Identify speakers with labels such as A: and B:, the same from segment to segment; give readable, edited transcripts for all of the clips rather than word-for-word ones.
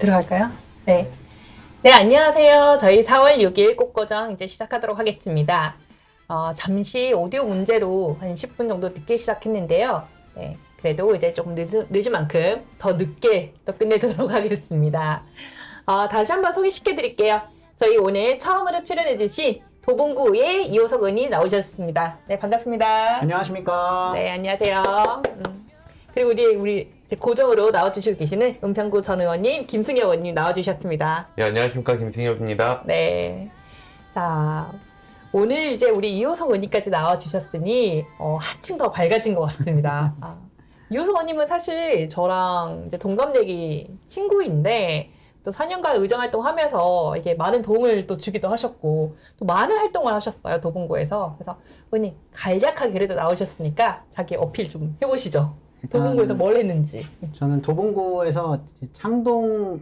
A: 들어갈까요? 네. 네, 안녕하세요. 저희 4월 6일 꽃고정 이제 시작하도록 하겠습니다. 잠시 오디오 문제로 한 10분 정도 늦게 시작했는데요. 네, 그래도 이제 조금 늦은 만큼 더 늦게 또 끝내도록 하겠습니다. 다시 한번 소개시켜 드릴게요. 저희 오늘 처음으로 출연해주신 도봉구의 이호석 의원님 나오셨습니다. 네, 반갑습니다.
B: 안녕하십니까.
A: 네, 안녕하세요. 그리고 우리 이제 고정으로 나와주시고 계시는 은평구 전 의원님, 김승엽 의원님 나와주셨습니다.
C: 네, 안녕하십니까. 김승엽입니다.
A: 네. 자, 오늘 이제 우리 이호석 의원님까지 나와주셨으니, 한층 더 밝아진 것 같습니다. 이호석 의원님은 사실 저랑 이제 동갑내기 친구인데, 또 4년간 의정활동 하면서 이게 많은 도움을 또 주기도 하셨고, 또 많은 활동을 하셨어요, 도봉구에서. 그래서 의원님, 간략하게 그래도 나오셨으니까 자기 어필 좀 해보시죠. 도봉구에서 뭘 했는지.
B: 저는 도봉구에서 창동역으로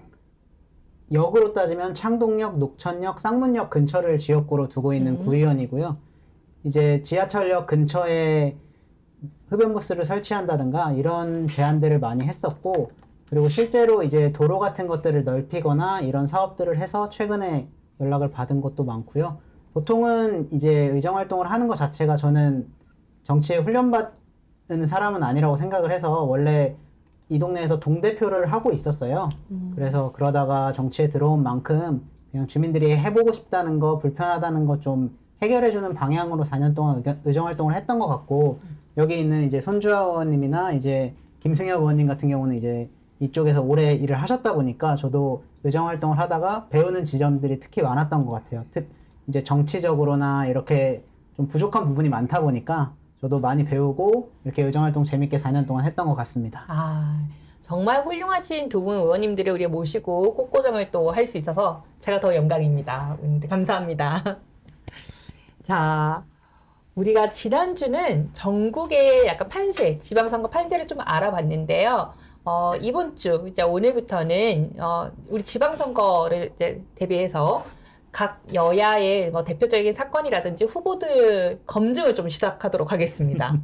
B: 따지면 창동역, 녹천역, 쌍문역 근처를 지역구로 두고 있는 구의원이고요. 이제 지하철역 근처에 흡연부스를 설치한다든가 이런 제안들을 많이 했었고, 그리고 실제로 이제 도로 같은 것들을 넓히거나 이런 사업들을 해서 최근에 연락을 받은 것도 많고요. 보통은 이제 의정활동을 하는 것 자체가 저는 정치에 훈련받는 사람은 아니라고 생각을 해서 원래 이 동네에서 동대표를 하고 있었어요. 그래서 그러다가 정치에 들어온 만큼 그냥 주민들이 해보고 싶다는 거, 불편하다는 거 좀 해결해주는 방향으로 4년 동안 의정활동을 했던 것 같고, 여기 있는 이제 손주아 의원님이나 이제 김승엽 의원님 같은 경우는 이제 이쪽에서 오래 일을 하셨다 보니까 저도 의정활동을 하다가 배우는 지점들이 특히 많았던 것 같아요. 이제 정치적으로나 이렇게 좀 부족한 부분이 많다 보니까 저도 많이 배우고 이렇게 의정활동 재밌게 4년 동안 했던 것 같습니다.
A: 정말 훌륭하신 두 분 의원님들을 우리가 모시고 꽃고정을 또 할 수 있어서 제가 더 영광입니다. 감사합니다. 자, 우리가 지난주는 전국의 약간 판세, 지방선거 판세를 좀 알아봤는데요. 이번 주, 이제 오늘부터는, 우리 지방선거를 이제 대비해서 각 여야의 뭐 대표적인 사건이라든지 후보들 검증을 좀 시작하도록 하겠습니다.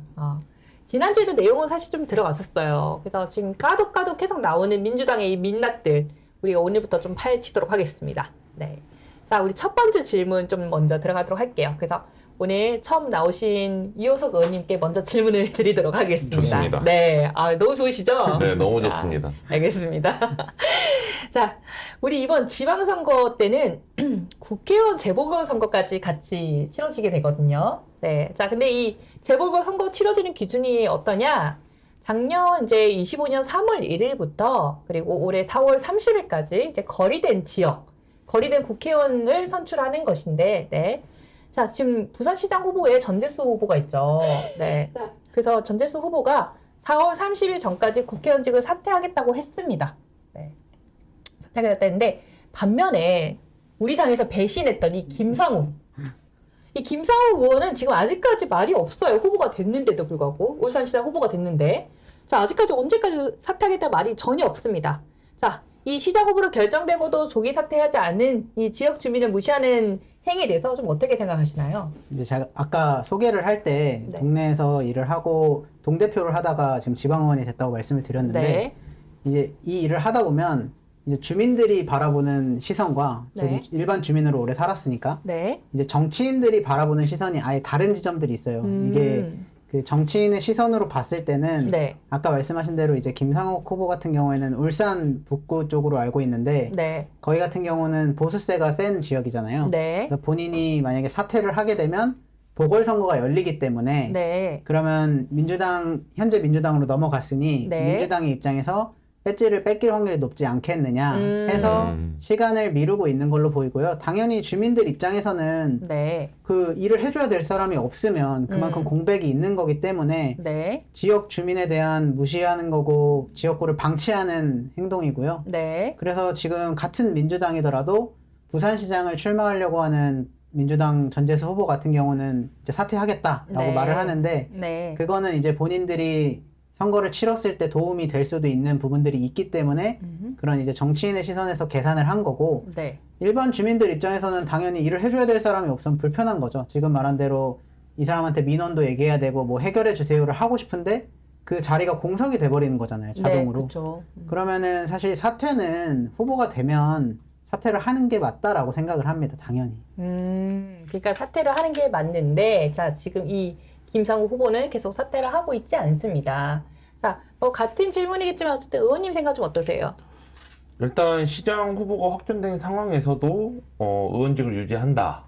A: 지난주에도 내용은 사실 좀 들어갔었어요. 그래서 지금 까독 계속 나오는 민주당의 이 민낯들, 우리가 오늘부터 좀 파헤치도록 하겠습니다. 네. 자, 우리 첫 번째 질문 좀 먼저 들어가도록 할게요. 그래서 오늘 처음 나오신 이호석 의원님께 먼저 질문을 드리도록 하겠습니다.
C: 좋습니다.
A: 네. 너무 좋으시죠?
C: 네, 너무 좋습니다.
A: 알겠습니다. 자, 우리 이번 지방선거 때는 국회의원 재보궐선거까지 같이 치러지게 되거든요. 네. 자, 근데 이 재보궐선거 치러지는 기준이 어떠냐? 작년 이제 25년 3월 1일부터 그리고 올해 4월 30일까지 이제 거리된 국회의원을 선출하는 것인데, 네. 자, 지금 부산시장 후보에 전재수 후보가 있죠. 네. 그래서 전재수 후보가 4월 30일 전까지 국회의원직을 사퇴하겠다고 했습니다. 네. 사퇴하겠다 했는데, 반면에 우리 당에서 배신했던 이 김상욱 의원은 지금 아직까지 말이 없어요. 후보가 됐는데도 불구하고. 울산시장 후보가 됐는데. 자, 아직까지 언제까지 사퇴하겠다 말이 전혀 없습니다. 자, 이 시장 후보로 결정되고도 조기 사퇴하지 않은 이 지역 주민을 무시하는 행위에 대해서 좀 어떻게 생각하시나요?
B: 이제 제가 아까 소개를 할 때
A: 네.
B: 동네에서 일을 하고 동대표를 하다가 지금 지방의원이 됐다고 말씀을 드렸는데,
A: 네.
B: 이제 이 일을 하다 보면 이제 주민들이 바라보는 시선과
A: 네.
B: 저도 일반 주민으로 오래 살았으니까
A: 네.
B: 이제 정치인들이 바라보는 시선이 아예 다른 지점들이 있어요. 이게 그 정치인의 시선으로 봤을 때는
A: 네.
B: 아까 말씀하신 대로 이제 김상욱 후보 같은 경우에는 울산 북구 쪽으로 알고 있는데,
A: 네.
B: 거기 같은 경우는 보수세가 센 지역이잖아요.
A: 네.
B: 그래서 본인이 만약에 사퇴를 하게 되면 보궐선거가 열리기 때문에
A: 네.
B: 그러면 현재 민주당으로 넘어갔으니
A: 네.
B: 민주당의 입장에서 배지를 뺏길 확률이 높지 않겠느냐 해서 시간을 미루고 있는 걸로 보이고요. 당연히 주민들 입장에서는
A: 네.
B: 그 일을 해줘야 될 사람이 없으면 그만큼 공백이 있는 거기 때문에
A: 네.
B: 지역 주민에 대한 무시하는 거고 지역구를 방치하는 행동이고요.
A: 네.
B: 그래서 지금 같은 민주당이더라도 부산시장을 출마하려고 하는 민주당 전재수 후보 같은 경우는 이제 사퇴하겠다라고
A: 네.
B: 말을 하는데,
A: 네.
B: 그거는 이제 본인들이 선거를 치렀을 때 도움이 될 수도 있는 부분들이 있기 때문에 그런 이제 정치인의 시선에서 계산을 한 거고,
A: 네.
B: 일반 주민들 입장에서는 당연히 일을 해줘야 될 사람이 없으면 불편한 거죠. 지금 말한 대로 이 사람한테 민원도 얘기해야 되고 뭐 해결해 주세요를 하고 싶은데 그 자리가 공석이 돼버리는 거잖아요,
A: 네,
B: 자동으로.
A: 그렇죠.
B: 그러면은 사실 사퇴는 후보가 되면 사퇴를 하는 게 맞다라고 생각을 합니다, 당연히.
A: 그러니까 사퇴를 하는 게 맞는데, 자, 지금 이 김상우 후보는 계속 사퇴를 하고 있지 않습니다. 자, 뭐 같은 질문이겠지만 어쨌든 의원님 생각 좀 어떠세요?
C: 일단 시장 후보가 확정된 상황에서도 의원직을 유지한다.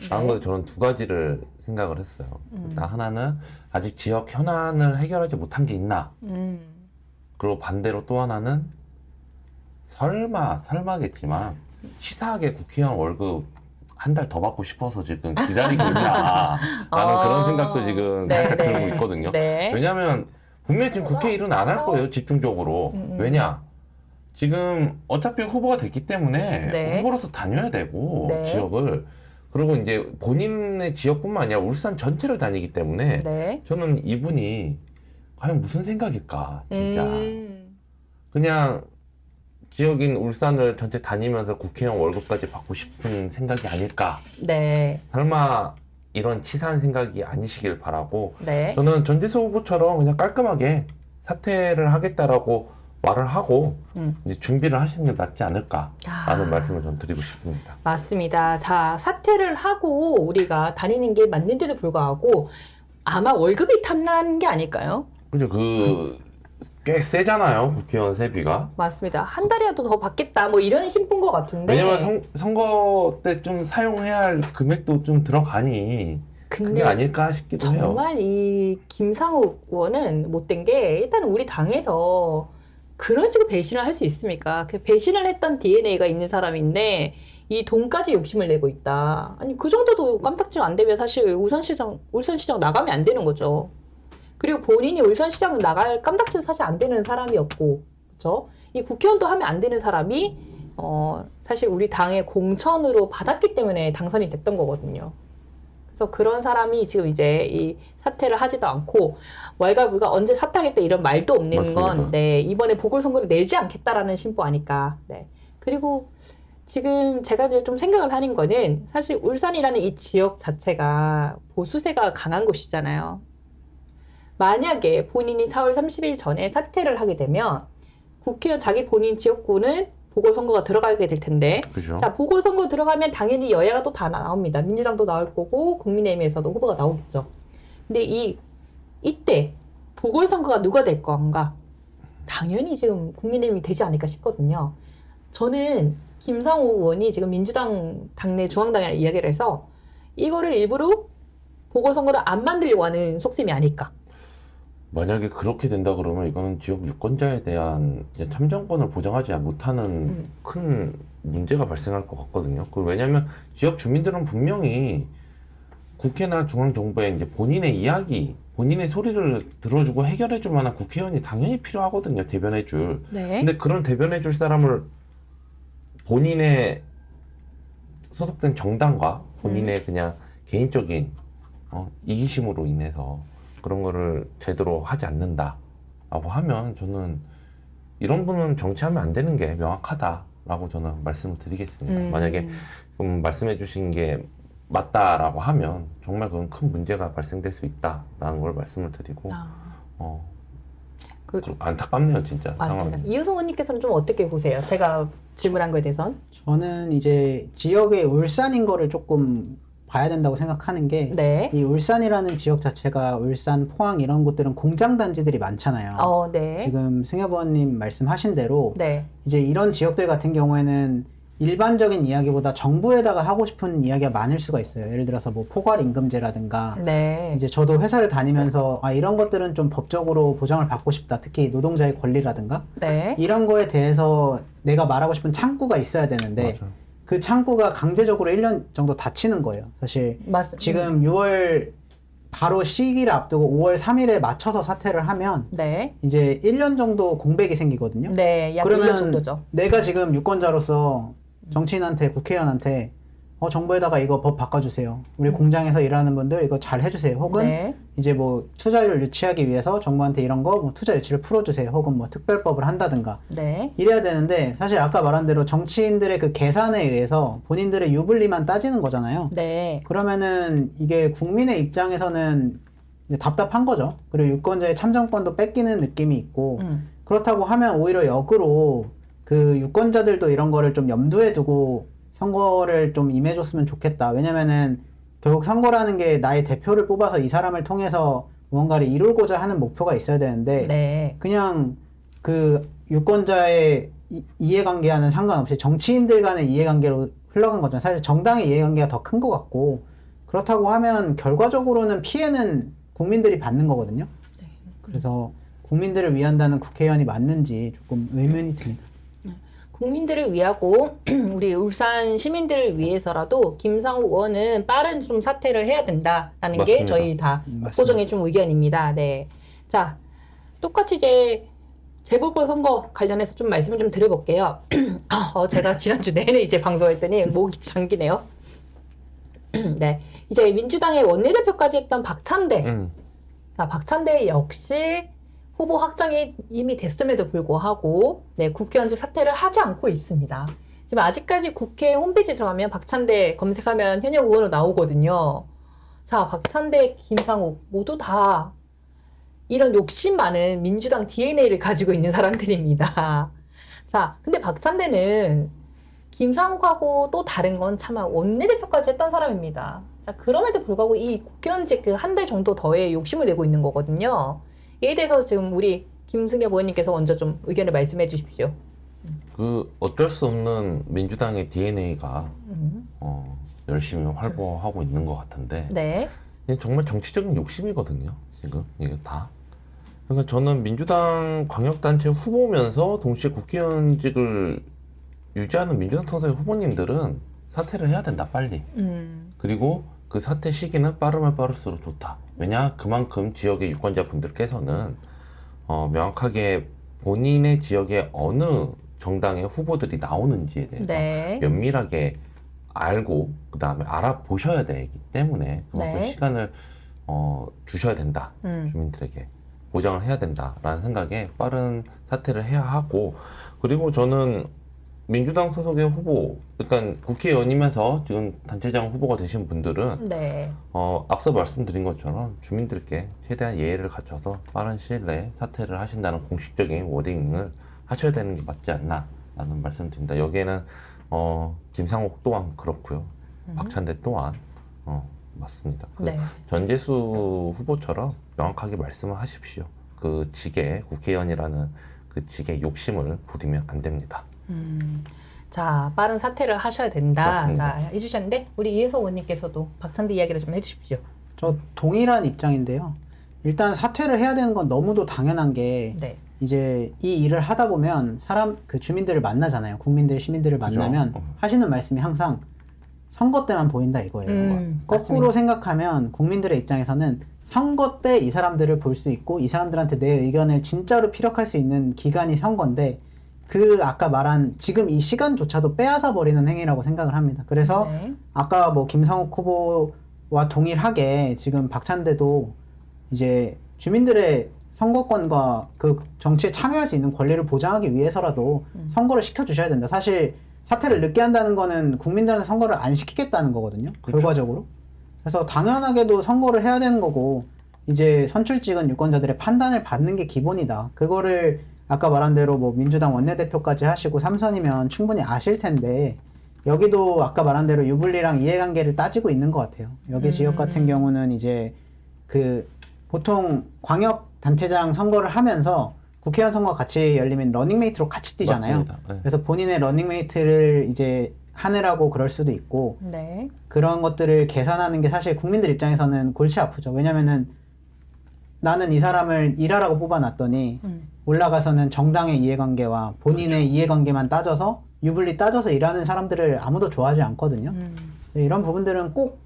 C: 라는
A: 네.
C: 것에 저는 두 가지를 생각을 했어요. 일단 하나는 아직 지역 현안을 해결하지 못한 게 있나. 그리고 반대로 또 하나는 설마겠지만 치사하게 국회의원 월급 한 달 더 받고 싶어서 지금 기다리고 있나. 라는 그런 생각도 지금
A: 네,
C: 살짝
A: 네.
C: 들고 있거든요.
A: 네.
C: 왜냐하면 분명히 지금 국회 일은 안 할 거예요, 집중적으로. 왜냐? 지금 어차피 후보가 됐기 때문에
A: 네.
C: 후보로서 다녀야 되고
A: 네.
C: 지역을. 그리고 이제 본인의 지역뿐만 아니라 울산 전체를 다니기 때문에
A: 네.
C: 저는 이분이 과연 무슨 생각일까, 진짜. 그냥 지역인 울산을 전체 다니면서 국회의원 월급까지 받고 싶은 생각이 아닐까.
A: 네.
C: 설마 이런 치사한 생각이 아니시길 바라고,
A: 네.
C: 저는 전재수 후보처럼 그냥 깔끔하게 사퇴를 하겠다라고 말을 하고 이제 준비를 하시는 게 낫지 않을까라는 말씀을 전 드리고 싶습니다.
A: 맞습니다. 자, 사퇴를 하고 우리가 다니는 게 맞는데도 불구하고 아마 월급이 탐나는 게 아닐까요?
C: 그죠? 꽤 세잖아요, 국회의원 세비가.
A: 맞습니다. 한 달이라도 더 받겠다 뭐 이런 심보인 것 같은데.
C: 왜냐면 선거 때 좀 사용해야 할 금액도 좀 들어가니 그게
A: 근데
C: 아닐까 싶기도 해요.
A: 정말 이 김상우 의원은 못된 게 일단 우리 당에서 그런 식으로 배신을 할 수 있습니까? 그 배신을 했던 DNA가 있는 사람인데 이 돈까지 욕심을 내고 있다. 아니 그 정도도 깜짝지가 안 되면 사실 울산시장 나가면 안 되는 거죠. 그리고 본인이 울산시장 나갈 깜짝지도 사실 안 되는 사람이었고, 그렇죠? 이 국회의원도 하면 안 되는 사람이 사실 우리 당의 공천으로 받았기 때문에 당선이 됐던 거거든요. 그래서 그런 사람이 지금 이제 이 사퇴를 하지도 않고 왈가불가 언제 사퇴하겠다 이런 말도 없는
C: 맞습니다.
A: 건 네, 이번에 보궐선거를 내지 않겠다라는 심보 아닐까. 네. 그리고 지금 제가 이제 좀 생각을 하는 거는 사실 울산이라는 이 지역 자체가 보수세가 강한 곳이잖아요. 만약에 본인이 4월 30일 전에 사퇴를 하게 되면 국회의원 자기 본인 지역구는 보궐선거가 들어가게 될 텐데
C: 그죠?
A: 자, 보궐선거 들어가면 당연히 여야가 또 다 나옵니다. 민주당도 나올 거고 국민의힘에서도 후보가 나오겠죠. 근데 이때 보궐선거가 누가 될 건가? 당연히 지금 국민의힘이 되지 않을까 싶거든요. 저는 김상우 의원이 지금 민주당 당내 중앙당이랑 이야기를 해서 이거를 일부러 보궐선거를 안 만들려고 하는 속셈이 아닐까.
C: 만약에 그렇게 된다 그러면 이거는 지역 유권자에 대한 이제 참정권을 보장하지 못하는 큰 문제가 발생할 것 같거든요. 왜냐하면 지역 주민들은 분명히 국회나 중앙정부에 이제 본인의 이야기, 본인의 소리를 들어주고 해결해줄 만한 국회의원이 당연히 필요하거든요. 대변해줄.
A: 네.
C: 근데 그런 대변해줄 사람을 본인의 소속된 정당과 본인의 그냥 개인적인 이기심으로 인해서 그런 거를 제대로 하지 않는다라고 하면 저는 이런 분은 정치하면 안 되는 게 명확하다라고 저는 말씀을 드리겠습니다. 만약에 말씀해 주신 게 맞다라고 하면 정말 그건 큰 문제가 발생될 수 있다라는 걸 말씀을 드리고 안타깝네요, 진짜.
A: 맞습니다.
C: 상황이.
A: 이효성 의원님께서는 좀 어떻게 보세요? 제가 질문한 거에 대해선.
B: 저는 이제 지역의 울산인 거를 조금 봐야 된다고 생각하는 게,
A: 네.
B: 이 울산이라는 지역 자체가 울산, 포항 이런 곳들은 공장 단지들이 많잖아요.
A: 네.
B: 지금 승엽원님 말씀하신 대로
A: 네.
B: 이제 이런 지역들 같은 경우에는 일반적인 이야기보다 정부에다가 하고 싶은 이야기가 많을 수가 있어요. 예를 들어서 뭐 포괄 임금제라든가
A: 네.
B: 이제 저도 회사를 다니면서 이런 것들은 좀 법적으로 보장을 받고 싶다. 특히 노동자의 권리라든가
A: 네.
B: 이런 거에 대해서 내가 말하고 싶은 창구가 있어야 되는데
C: 맞아요.
B: 그 창구가 강제적으로 1년 정도 닫히는 거예요. 사실 지금 6월 바로 시기를 앞두고 5월 3일에 맞춰서 사퇴를 하면
A: 네.
B: 이제 1년 정도 공백이 생기거든요.
A: 네. 약 1년 정도죠.
B: 내가 지금 유권자로서 정치인한테, 국회의원한테 정부에다가 이거 법 바꿔주세요. 우리 공장에서 일하는 분들 이거 잘 해주세요. 혹은
A: 네.
B: 이제 뭐 투자율을 유치하기 위해서 정부한테 이런 거 뭐 투자 유치를 풀어주세요. 혹은 뭐 특별법을 한다든가
A: 네.
B: 이래야 되는데, 사실 아까 말한 대로 정치인들의 그 계산에 의해서 본인들의 유불리만 따지는 거잖아요.
A: 네.
B: 그러면은 이게 국민의 입장에서는 이제 답답한 거죠. 그리고 유권자의 참정권도 뺏기는 느낌이 있고 그렇다고 하면 오히려 역으로 그 유권자들도 이런 거를 좀 염두에 두고 선거를 좀 임해줬으면 좋겠다. 왜냐면은 결국 선거라는 게 나의 대표를 뽑아서 이 사람을 통해서 무언가를 이루고자 하는 목표가 있어야 되는데
A: 네.
B: 그냥 그 유권자의 이해관계와는 상관없이 정치인들 간의 이해관계로 흘러간 거죠. 사실 정당의 이해관계가 더 큰 것 같고 그렇다고 하면 결과적으로는 피해는 국민들이 받는 거거든요. 그래서 국민들을 위한다는 국회의원이 맞는지 조금 의문이 듭니다.
A: 국민들을 위하고 우리 울산 시민들을 위해서라도 김상욱 의원은 빠른 좀 사퇴를 해야 된다라는 게
C: 맞습니다.
A: 저희 다
B: 맞습니다.
A: 고정의 좀 의견입니다. 네. 자, 똑같이 이제 재보궐 선거 관련해서 좀 말씀을 좀 드려볼게요. 제가 지난주 내내 이제 방송했더니 목이 잠기네요. 네. 이제 민주당의 원내대표까지 했던 박찬대. 박찬대 역시 후보 확정이 이미 됐음에도 불구하고 네, 국회의원직 사퇴를 하지 않고 있습니다. 지금 아직까지 국회 홈페이지 들어가면 박찬대 검색하면 현역 의원으로 나오거든요. 자, 박찬대, 김상욱 모두 다 이런 욕심 많은 민주당 DNA를 가지고 있는 사람들입니다. 자, 근데 박찬대는 김상욱하고 또 다른 건 차마 원내대표까지 했던 사람입니다. 자, 그럼에도 불구하고 이 국회의원직 그 한 달 정도 더의 욕심을 내고 있는 거거든요. 이에 대해서 지금 우리 김승엽 의원님께서 먼저 좀 의견을 말씀해 주십시오.
C: 그 어쩔 수 없는 민주당의 DNA가 열심히 활보하고 있는 것 같은데
A: 네.
C: 이게 정말 정치적인 욕심이거든요. 지금 이게 다. 그러니까 저는 민주당 광역단체 후보면서 동시에 국회의원직을 유지하는 민주당 통합의 후보님들은 사퇴를 해야 된다 빨리. 그리고 그 사퇴 시기는 빠르면 빠를수록 좋다. 왜냐 그만큼 지역의 유권자분들께서는 명확하게 본인의 지역에 어느 정당의 후보들이 나오는지에 대해서
A: 네.
C: 면밀하게 알고 그 다음에 알아보셔야 되기 때문에 그만큼
A: 네.
C: 시간을 주셔야 된다. 주민들에게 보장을 해야 된다라는 생각에 빠른 사퇴를 해야 하고 그리고 저는 민주당 소속의 후보, 그러니까 국회의원이면서 지금 단체장 후보가 되신 분들은
A: 네.
C: 앞서 말씀드린 것처럼 주민들께 최대한 예의를 갖춰서 빠른 시일 내에 사퇴를 하신다는 공식적인 워딩을 하셔야 되는 게 맞지 않나라는 말씀드립니다. 여기에는 김상욱 또한 그렇고요, 박찬대 또한 맞습니다.
A: 네.
C: 전재수 후보처럼 명확하게 말씀을 하십시오. 그 직에 국회의원이라는 그 직의 욕심을 부리면 안 됩니다.
A: 자, 빠른 사퇴를 하셔야 된다.
C: 맞습니다.
A: 자, 해주셨는데 우리 이혜서 의원님께서도 박찬대 이야기를 좀 해주십시오.
B: 저 동일한 입장인데요. 일단 사퇴를 해야 되는 건 너무도 당연한 게
A: 네.
B: 이제 이 일을 하다 보면 그 주민들을 만나잖아요. 국민들, 시민들을 만나면
C: 그죠?
B: 하시는 말씀이 항상 선거 때만 보인다 이거예요. 거꾸로
A: 맞습니다.
B: 생각하면 국민들의 입장에서는 선거 때 이 사람들을 볼 수 있고 이 사람들한테 내 의견을 진짜로 피력할 수 있는 기간이 선거인데 그 아까 말한 지금 이 시간조차도 빼앗아 버리는 행위라고 생각을 합니다. 그래서
A: 네.
B: 아까 뭐 김상욱 후보와 동일하게 지금 박찬대도 이제 주민들의 선거권과 그 정치에 참여할 수 있는 권리를 보장하기 위해서라도 선거를 시켜주셔야 된다. 사실 사퇴를 늦게 한다는 거는 국민들한테 선거를 안 시키겠다는 거거든요.
C: 그렇죠.
B: 결과적으로. 그래서 당연하게도 선거를 해야 되는 거고 이제 선출직은 유권자들의 판단을 받는 게 기본이다. 그거를 아까 말한 대로 뭐 민주당 원내대표까지 하시고 3선이면 충분히 아실 텐데 여기도 아까 말한 대로 유불리랑 이해관계를 따지고 있는 것 같아요. 여기 지역 같은 경우는 이제 그 보통 광역 단체장 선거를 하면서 국회의원 선거 같이 열리면 러닝메이트로 같이 뛰잖아요.
C: 맞습니다. 네.
B: 그래서 본인의 러닝메이트를 이제 하느라고 그럴 수도 있고
A: 네.
B: 그런 것들을 계산하는 게 사실 국민들 입장에서는 골치 아프죠. 왜냐면은 나는 이 사람을 일하라고 뽑아놨더니 올라가서는 정당의 이해관계와 본인의 이해관계만 따져서 유불리 따져서 일하는 사람들을 아무도 좋아하지 않거든요. 그래서 이런 부분들은 꼭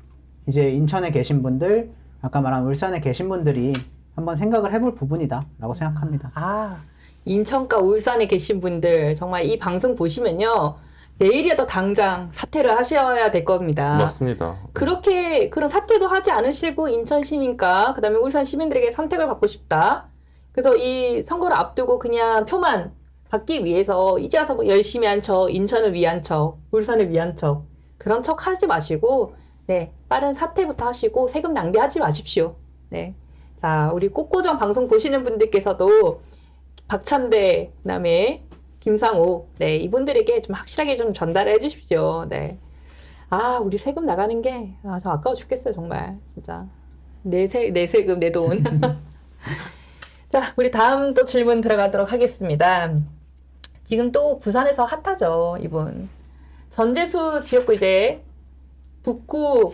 B: 이제 인천에 계신 분들, 아까 말한 울산에 계신 분들이 한번 생각을 해볼 부분이다라고 생각합니다.
A: 아, 인천과 울산에 계신 분들 정말 이 방송 보시면요. 내일이라도 당장 사퇴를 하셔야 될 겁니다.
C: 맞습니다.
A: 그렇게 그런 사퇴도 하지 않으시고 인천 시민과 그다음에 울산 시민들에게 선택을 받고 싶다. 그래서 이 선거를 앞두고 그냥 표만 받기 위해서 이제 와서 뭐 열심히 한 척, 인천을 위한 척, 울산을 위한 척 그런 척 하지 마시고 네, 빠른 사퇴부터 하시고 세금 낭비하지 마십시오. 네. 자, 자, 우리 꽃고정 방송 보시는 분들께서도 박찬대, 그다음에 김상욱, 네, 이분들에게 좀 확실하게 좀 전달해 주십시오. 네. 아, 우리 세금 나가는 게, 아, 저 아까워 죽겠어요, 정말. 진짜. 내 세금, 내 돈. 자, 우리 다음 또 질문 들어가도록 하겠습니다. 지금 또 부산에서 핫하죠, 이분. 전재수 지역구 이제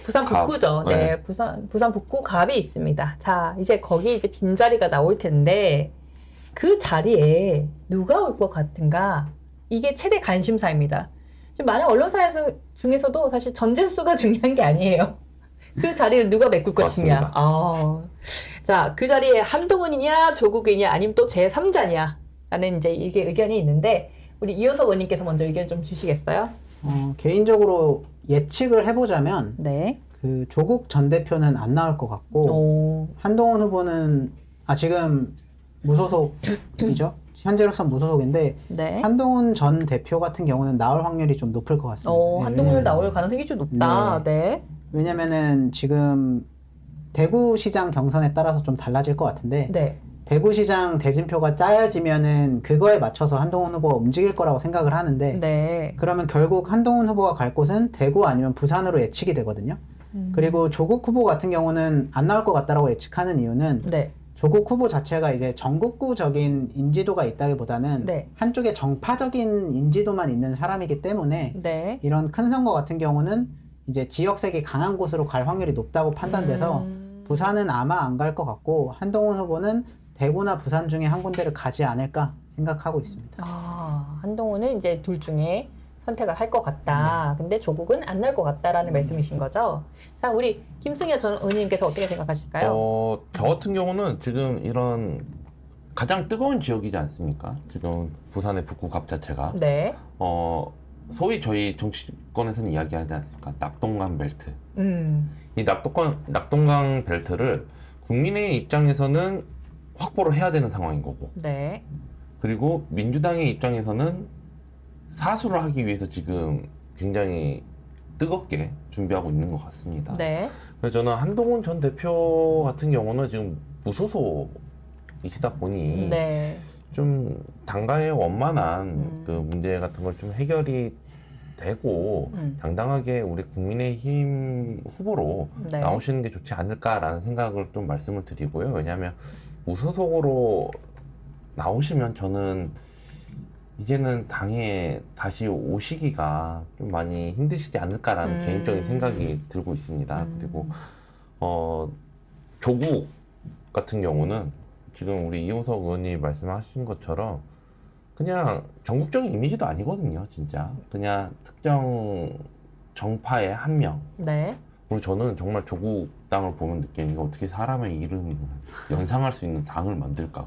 A: 부산
C: 갑.
A: 북구죠. 네, 부산 북구 갑이 있습니다. 자, 이제 거기 이제 빈자리가 나올 텐데, 그 자리에 누가 올 것 같은가? 이게 최대 관심사입니다. 지금 많은 언론사 중에서도 사실 전재수가 중요한 게 아니에요. 그 자리를 누가 메꿀 것이냐.
C: 맞습니다.
A: 자, 그 자리에 한동훈이냐, 조국이냐, 아니면 또 제3자냐. 라는 이제 이게 의견이 있는데, 우리 이효석 의원님께서 먼저 의견 좀 주시겠어요?
B: 개인적으로 예측을 해보자면
A: 네.
B: 그 조국 전 대표는 안 나올 것 같고
A: 오,
B: 한동훈 후보는 지금 무소속이죠. 현재로선 무소속인데
A: 네.
B: 한동훈 전 대표 같은 경우는 나올 확률이 좀 높을 것 같습니다. 네,
A: 한동훈은
B: 왜냐면-
A: 나올 가능성이 좀 높다. 네.
B: 왜냐면은 지금 대구시장 경선에 따라서 좀 달라질 것 같은데
A: 네.
B: 대구시장 대진표가 짜여지면은 그거에 맞춰서 한동훈 후보가 움직일 거라고 생각을 하는데
A: 네.
B: 그러면 결국 한동훈 후보가 갈 곳은 대구 아니면 부산으로 예측이 되거든요. 그리고 조국 후보 같은 경우는 안 나올 것 같다라고 예측하는 이유는
A: 네.
B: 조국 후보 자체가 이제 전국구적인 인지도가 있다기보다는
A: 네.
B: 한쪽에 정파적인 인지도만 있는 사람이기 때문에
A: 네.
B: 이런 큰 선거 같은 경우는 이제 지역색이 강한 곳으로 갈 확률이 높다고 판단돼서 부산은 아마 안 갈 것 같고 한동훈 후보는 대구나 부산 중에 한 군데를 가지 않을까 생각하고 있습니다.
A: 한동훈은 이제 둘 중에 선택을 할 것 같다. 근데 조국은 안 날 것 같다라는 말씀이신 거죠. 자, 우리 김승현 전 의원님께서 어떻게 생각하실까요?
C: 저 같은 경우는 지금 이런 가장 뜨거운 지역이지 않습니까? 지금 부산의 북구 갑 자체가
A: 네.
C: 소위 저희 정치권에서는 이야기하지 않습니까? 낙동강 벨트.
A: 음.
C: 이 낙동강 벨트를 국민의 입장에서는 확보를 해야 되는 상황인 거고,
A: 네.
C: 그리고 민주당의 입장에서는 사수를 하기 위해서 지금 굉장히 뜨겁게 준비하고 있는 것 같습니다.
A: 네.
C: 그래서 저는 한동훈 전 대표 같은 경우는 지금 무소속이시다 보니
A: 네.
C: 좀 당과의 원만한 그 문제 같은 걸 좀 해결이 되고 당당하게 우리 국민의힘 후보로
A: 네.
C: 나오시는 게 좋지 않을까라는 생각을 좀 말씀을 드리고요. 왜냐하면 무소속으로 나오시면 저는 이제는 당에 다시 오시기가 좀 많이 힘드시지 않을까라는 개인적인 생각이 들고 있습니다. 그리고 조국 같은 경우는 지금 우리 이호석 의원님이 말씀하신 것처럼 그냥 전국적인 이미지도 아니거든요, 진짜. 그냥 특정 정파의 한 명.
A: 네.
C: 그리고 저는 정말 조국 당을 보면 느끼는 게 어떻게 사람의 이름을 연상할 수 있는 당을 만들까.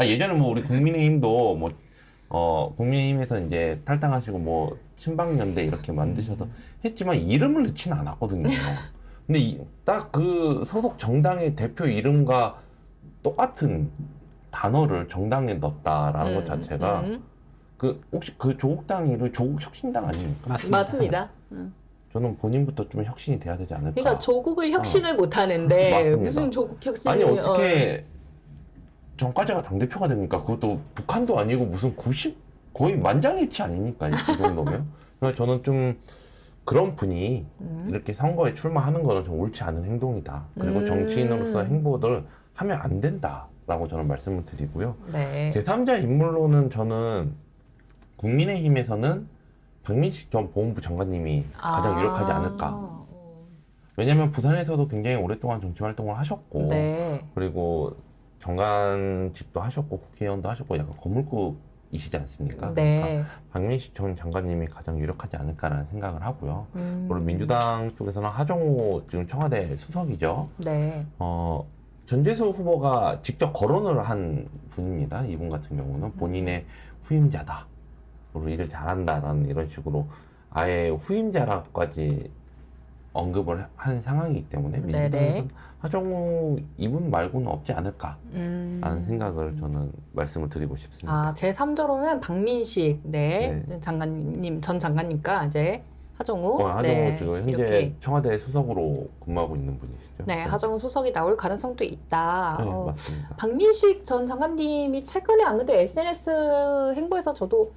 C: 예전에 뭐 우리 국민의힘도 국민의힘에서 이제 탈당하시고 뭐 친박연대 이렇게 만드셔서 했지만 이름을 넣지는 않았거든요. 근데 딱 그 소속 정당의 대표 이름과 똑같은 단어를 정당에 넣었다라는 것 자체가 혹시 그 조국당 이름이 조국혁신당 아닙니까?
A: 맞습니다.
C: 저는 본인부터 좀 혁신이 돼야 되지 않을까.
A: 그러니까 조국을 혁신을 못 하는데
C: 맞습니다.
A: 무슨 조국 혁신이
C: 아니 어떻게 전과자가 당대표가 됩니까? 그것도 북한도 아니고 무슨 거의 만장일치 아닙니까? 이 정도면. 그러니까 저는 좀 그런 분이 이렇게 선거에 출마하는 거는 좀 옳지 않은 행동이다. 그리고 정치인으로서 행보를 하면 안 된다라고 저는 말씀을 드리고요.
A: 네.
C: 제3자 인물로는 저는 국민의힘에서는 박민식 전 보훈부 장관님이 가장 유력하지 않을까. 왜냐하면 부산에서도 굉장히 오랫동안 정치 활동을 하셨고,
A: 네.
C: 그리고 정관직도 하셨고 국회의원도 하셨고 약간 거물급이시지 않습니까?
A: 네.
C: 그러니까 박민식 전 장관님이 가장 유력하지 않을까라는 생각을 하고요. 그리고 민주당 쪽에서는 하정우 지금 청와대 수석이죠.
A: 네.
C: 전재수 후보가 직접 거론을 한 분입니다. 이분 같은 경우는 본인의 후임자다. 그리고 일을 잘한다라는 이런 식으로 아예 후임자라까지 언급을 한 상황이기 때문에 민주당에서 하정우 이분 말고는 없지 않을까라는 생각을 저는 말씀을 드리고 싶습니다.
A: 제3자로는 박민식 전 장관님과 이제 하정우.
C: 하정우
A: 네,
C: 지금 현재
A: 이렇게.
C: 청와대 수석으로 근무하고 있는 분이시죠.
A: 네, 하정우 수석이 나올 가능성도 있다.
C: 네, 맞습니다.
A: 박민식 전 장관님이 최근에 안 그래도 SNS 행보에서 저도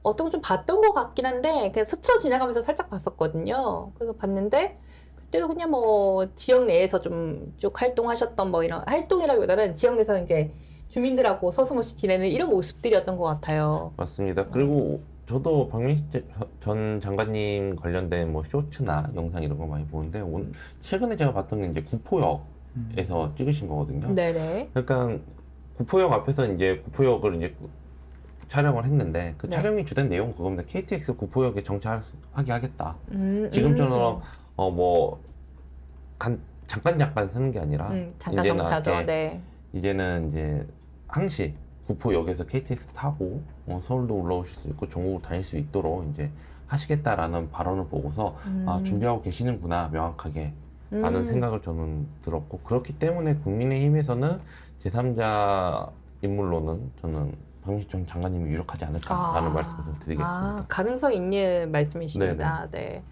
A: 어떤 거 좀 봤던 것 같긴 한데 그냥 스쳐 지나가면서 살짝 봤었거든요. 그래서 봤는데 그때도 그냥 뭐 지역 내에서 좀 쭉 활동하셨던 뭐 이런 활동이라기보다는 지역 내에서 이렇게 주민들하고 서슴없이 지내는 이런 모습들이었던 것 같아요.
C: 맞습니다. 그리고 저도 박민식 전 장관님 관련된 뭐 쇼츠나 영상 이런 거 많이 보는데 최근에 제가 봤던 게 이제 구포역에서 찍으신 거거든요.
A: 네네.
C: 그러니까 구포역 앞에서 이제 구포역을 이제 촬영을 했는데 그
A: 네.
C: 촬영이 주된 내용은 그겁니다. KTX 구포역에 정차하게 하겠다. 지금처럼 뭐 잠깐 쓰는 게 아니라
A: 잠깐
C: 이제는
A: 정차죠.
C: 이렇게
A: 네.
C: 이제는 이제 항시 구포역에서 KTX 타고 서울도 올라오실 수 있고 전국을 다닐 수 있도록 이제 하시겠다라는 발언을 보고서 준비하고 계시는구나 명확하게 라는 생각을 저는 들었고 그렇기 때문에 국민의힘에서는 제3자 인물로는 저는 박민식 전 장관님이 유력하지 않을까라는 말씀을 좀 드리겠습니다.
A: 가능성 있는 말씀이십니다. 네.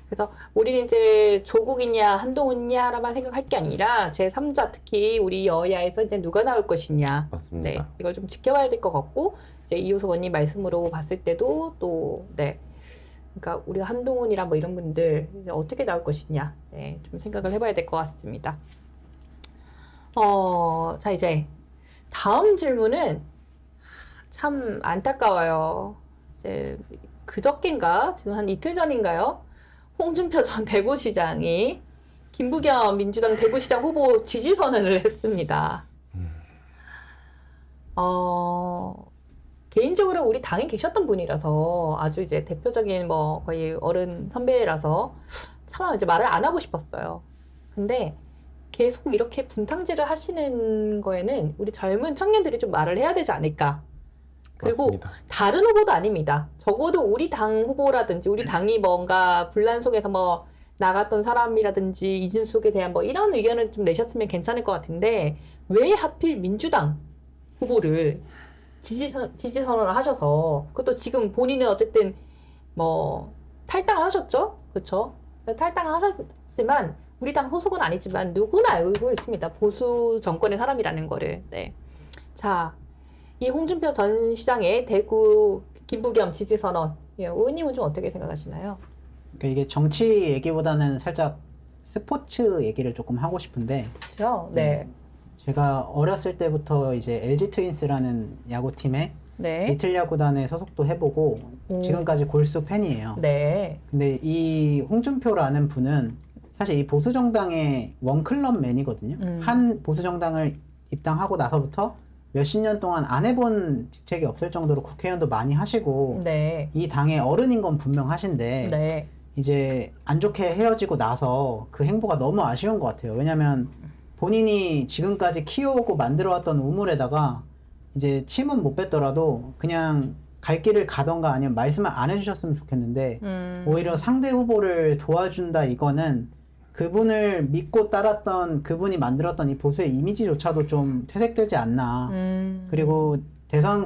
A: 그래서 우리는 이제 조국이냐 한동훈이냐라만 생각할 게 아니라 제3자 특히 우리 여야에서 이제 누가 나올 것이냐.
C: 맞습니다.
A: 네. 이걸 좀 지켜봐야 될 것 같고 이제 이호석 원님 말씀으로 봤을 때도 또 네. 그러니까 우리가 한동훈이랑 뭐 이런 분들 이제 어떻게 나올 것이냐. 네. 좀 생각을 해봐야 될 것 같습니다. 자 이제 다음 질문은 참 안타까워요. 이제 그저께인가 지금 한 이틀 전인가요? 홍준표 전 대구시장이 김부겸 민주당 대구시장 후보 지지 선언을 했습니다. 개인적으로 우리 당에 계셨던 분이라서 아주 이제 대표적인 뭐 거의 어른 선배라서 참 이제 말을 안 하고 싶었어요. 근데 계속 이렇게 분탕질을 하시는 거에는 우리 젊은 청년들이 좀 말을 해야 되지 않을까. 그리고
C: 맞습니다.
A: 다른 후보도 아닙니다. 적어도 우리 당 후보라든지 우리 당이 뭔가 분란 속에서 뭐 나갔던 사람이라든지 이준석에 대한 뭐 이런 의견을 좀 내셨으면 괜찮을 것 같은데 왜 하필 민주당 후보를 지지 선언을 하셔서 그것도 지금 본인은 어쨌든 뭐 탈당을 하셨죠? 그렇죠? 탈당을 하셨지만 우리 당 소속은 아니지만 누구나 알고 있습니다. 보수 정권의 사람이라는 거를. 네. 자, 이 홍준표 전 시장의 대구 김부겸 지지 선언. 예, 의원님은 좀 어떻게 생각하시나요?
B: 그러니까 이게 정치 얘기보다는 살짝 스포츠 얘기를 조금 하고 싶은데
A: 그렇죠? 네.
B: 제가 어렸을 때부터 이제 LG 트윈스라는 야구팀에
A: 네.
B: 리틀 야구단에 소속도 해보고 지금까지 골수 팬이에요.
A: 네.
B: 근데 이 홍준표라는 분은 사실 이 보수 정당의 원클럽맨이거든요. 한 보수 정당을 입당하고 나서부터 몇십 년 동안 안 해본 직책이 없을 정도로 국회의원도 많이 하시고
A: 네.
B: 이 당의 어른인 건 분명하신데
A: 네.
B: 이제 안 좋게 헤어지고 나서 그 행보가 너무 아쉬운 것 같아요. 왜냐면 본인이 지금까지 키워오고 만들어왔던 우물에다가 이제 침은 못 뱉더라도 그냥 갈 길을 가던가 아니면 말씀을 안 해주셨으면 좋겠는데 오히려 상대 후보를 도와준다 이거는 그분을 믿고 따랐던 그분이 만들었던 이 보수의 이미지조차도 좀 퇴색되지 않나. 그리고 대선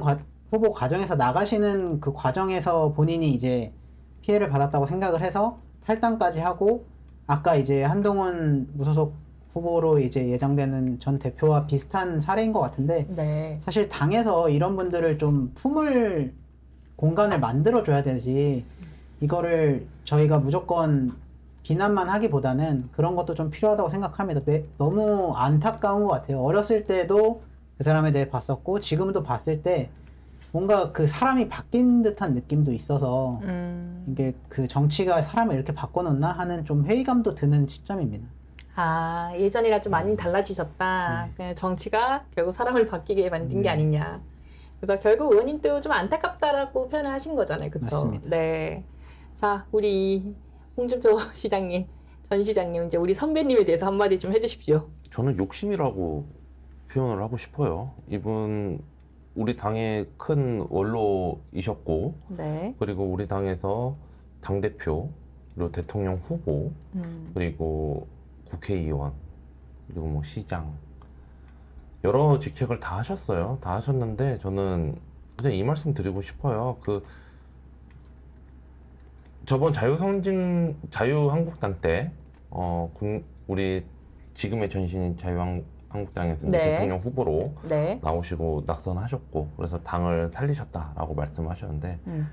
B: 후보 과정에서 나가시는 그 과정에서 본인이 이제 피해를 받았다고 생각을 해서 탈당까지 하고 아까 이제 한동훈 무소속 후보로 이제 예정되는 전 대표와 비슷한 사례인 것 같은데
A: 네.
B: 사실 당에서 이런 분들을 좀 품을 공간을 만들어줘야 되지 이거를 저희가 무조건 비난만 하기보다는 그런 것도 좀 필요하다고 생각합니다. 너무 안타까운 것 같아요. 어렸을 때도 그 사람에 대해 봤었고 지금도 봤을 때 뭔가 그 사람이 바뀐 듯한 느낌도 있어서 이게 그 정치가 사람을 이렇게 바꿔놓나 하는 좀 회의감도 드는 시점입니다.
A: 아, 예전이랑 좀 많이 달라지셨다. 그냥 정치가 결국 사람을 바뀌게 만든 게 아니냐. 그래서 결국 의원님도 좀 안타깝다라고 표현을 하신 거잖아요. 그렇죠?
B: 맞습니다.
A: 네. 자, 우리 홍준표 시장님, 전 시장님, 이제 우리 선배님에 대해서 한마디 좀 해주십시오.
C: 저는 욕심이라고 표현을 하고 싶어요. 이분 우리 당의 큰 원로이셨고
A: 네.
C: 그리고 우리 당에서 당대표 그리고 대통령 후보 그리고 국회의원 그리고 뭐 시장 여러 직책을 다 하셨어요. 다 하셨는데 저는 그냥 이 말씀 드리고 싶어요. 그 저번 자유한국당 때 우리 지금의 전신인 자유한국당에서 이제
A: 네.
C: 대통령 후보로
A: 네.
C: 나오시고 낙선하셨고 그래서 당을 살리셨다라고 말씀하셨는데
A: 음.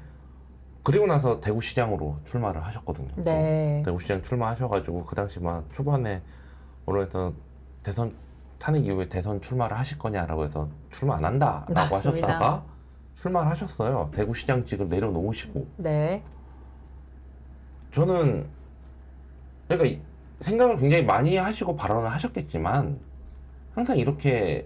C: 그리고 나서 대구시장으로 출마를 하셨거든요.
A: 네.
C: 대구시장 출마하셔가지고 그 당시 막 초반에 언론에서 대선 탄핵 이후에 대선 출마를 하실 거냐라고 해서 출마 안 한다라고
A: 맞습니다.
C: 하셨다가 출마를 하셨어요. 대구시장직을 내려놓으시고.
A: 네.
C: 저는 그러니까 생각을 굉장히 많이 하시고 발언을 하셨겠지만 항상 이렇게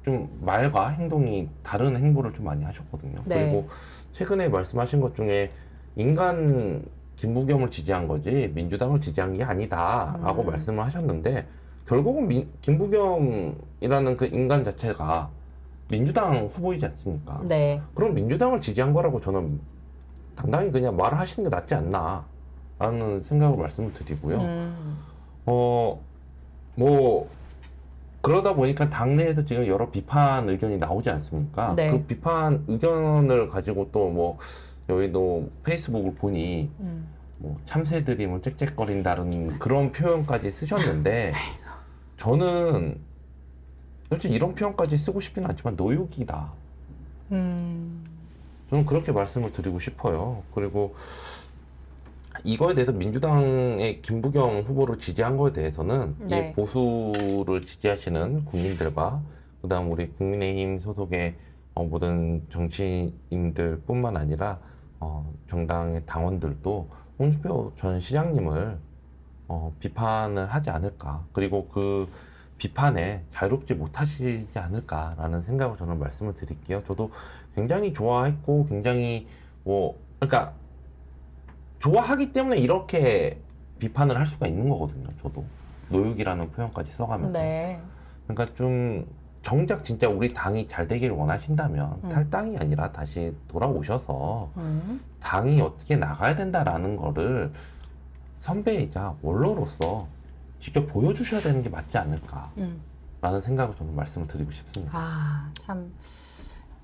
C: 좀 말과 행동이 다른 행보를 좀 많이 하셨거든요.
A: 네.
C: 그리고 최근에 말씀하신 것 중에 인간 김부겸을 지지한 거지 민주당을 지지한 게 아니다라고 말씀을 하셨는데 결국은 김부겸이라는 그 인간 자체가 민주당 후보이지 않습니까?
A: 네.
C: 그럼 민주당을 지지한 거라고 저는 당당히 그냥 말을 하시는 게 낫지 않나 라는 생각을 말씀을 드리고요. 뭐 그러다 보니까 당내에서 지금 여러 비판 의견이 나오지 않습니까?
A: 네.
C: 그 비판 의견을 가지고 또 뭐 여기도 페이스북을 보니 뭐 참새들이 뭐 짹짹거린다는 그런 표현까지 쓰셨는데 저는 솔직히 이런 표현까지 쓰고 싶지는 않지만 노욕이다. 저는 그렇게 말씀을 드리고 싶어요. 그리고 이거에 대해서 민주당의 김부겸 후보를 지지한 거에 대해서는
A: 네.
C: 이 보수를 지지하시는 국민들과 그다음 우리 국민의힘 소속의 모든 정치인들뿐만 아니라 정당의 당원들도 홍준표 전 시장님을 비판을 하지 않을까. 그리고 그 비판에 자유롭지 못하시지 않을까라는 생각을 저는 말씀을 드릴게요. 저도 굉장히 좋아했고 굉장히 그러니까 좋아하기 때문에 이렇게 비판을 할 수가 있는 거거든요. 저도 노육이라는 표현까지 써가면서.
A: 네.
C: 그러니까 좀 정작 진짜 우리 당이 잘 되기를 원하신다면 탈당이 아니라 다시 돌아오셔서 당이 어떻게 나가야 된다라는 거를 선배이자 원로로서 직접 보여주셔야 되는 게 맞지 않을까라는 생각을 저는 말씀을 드리고 싶습니다.
A: 아, 참.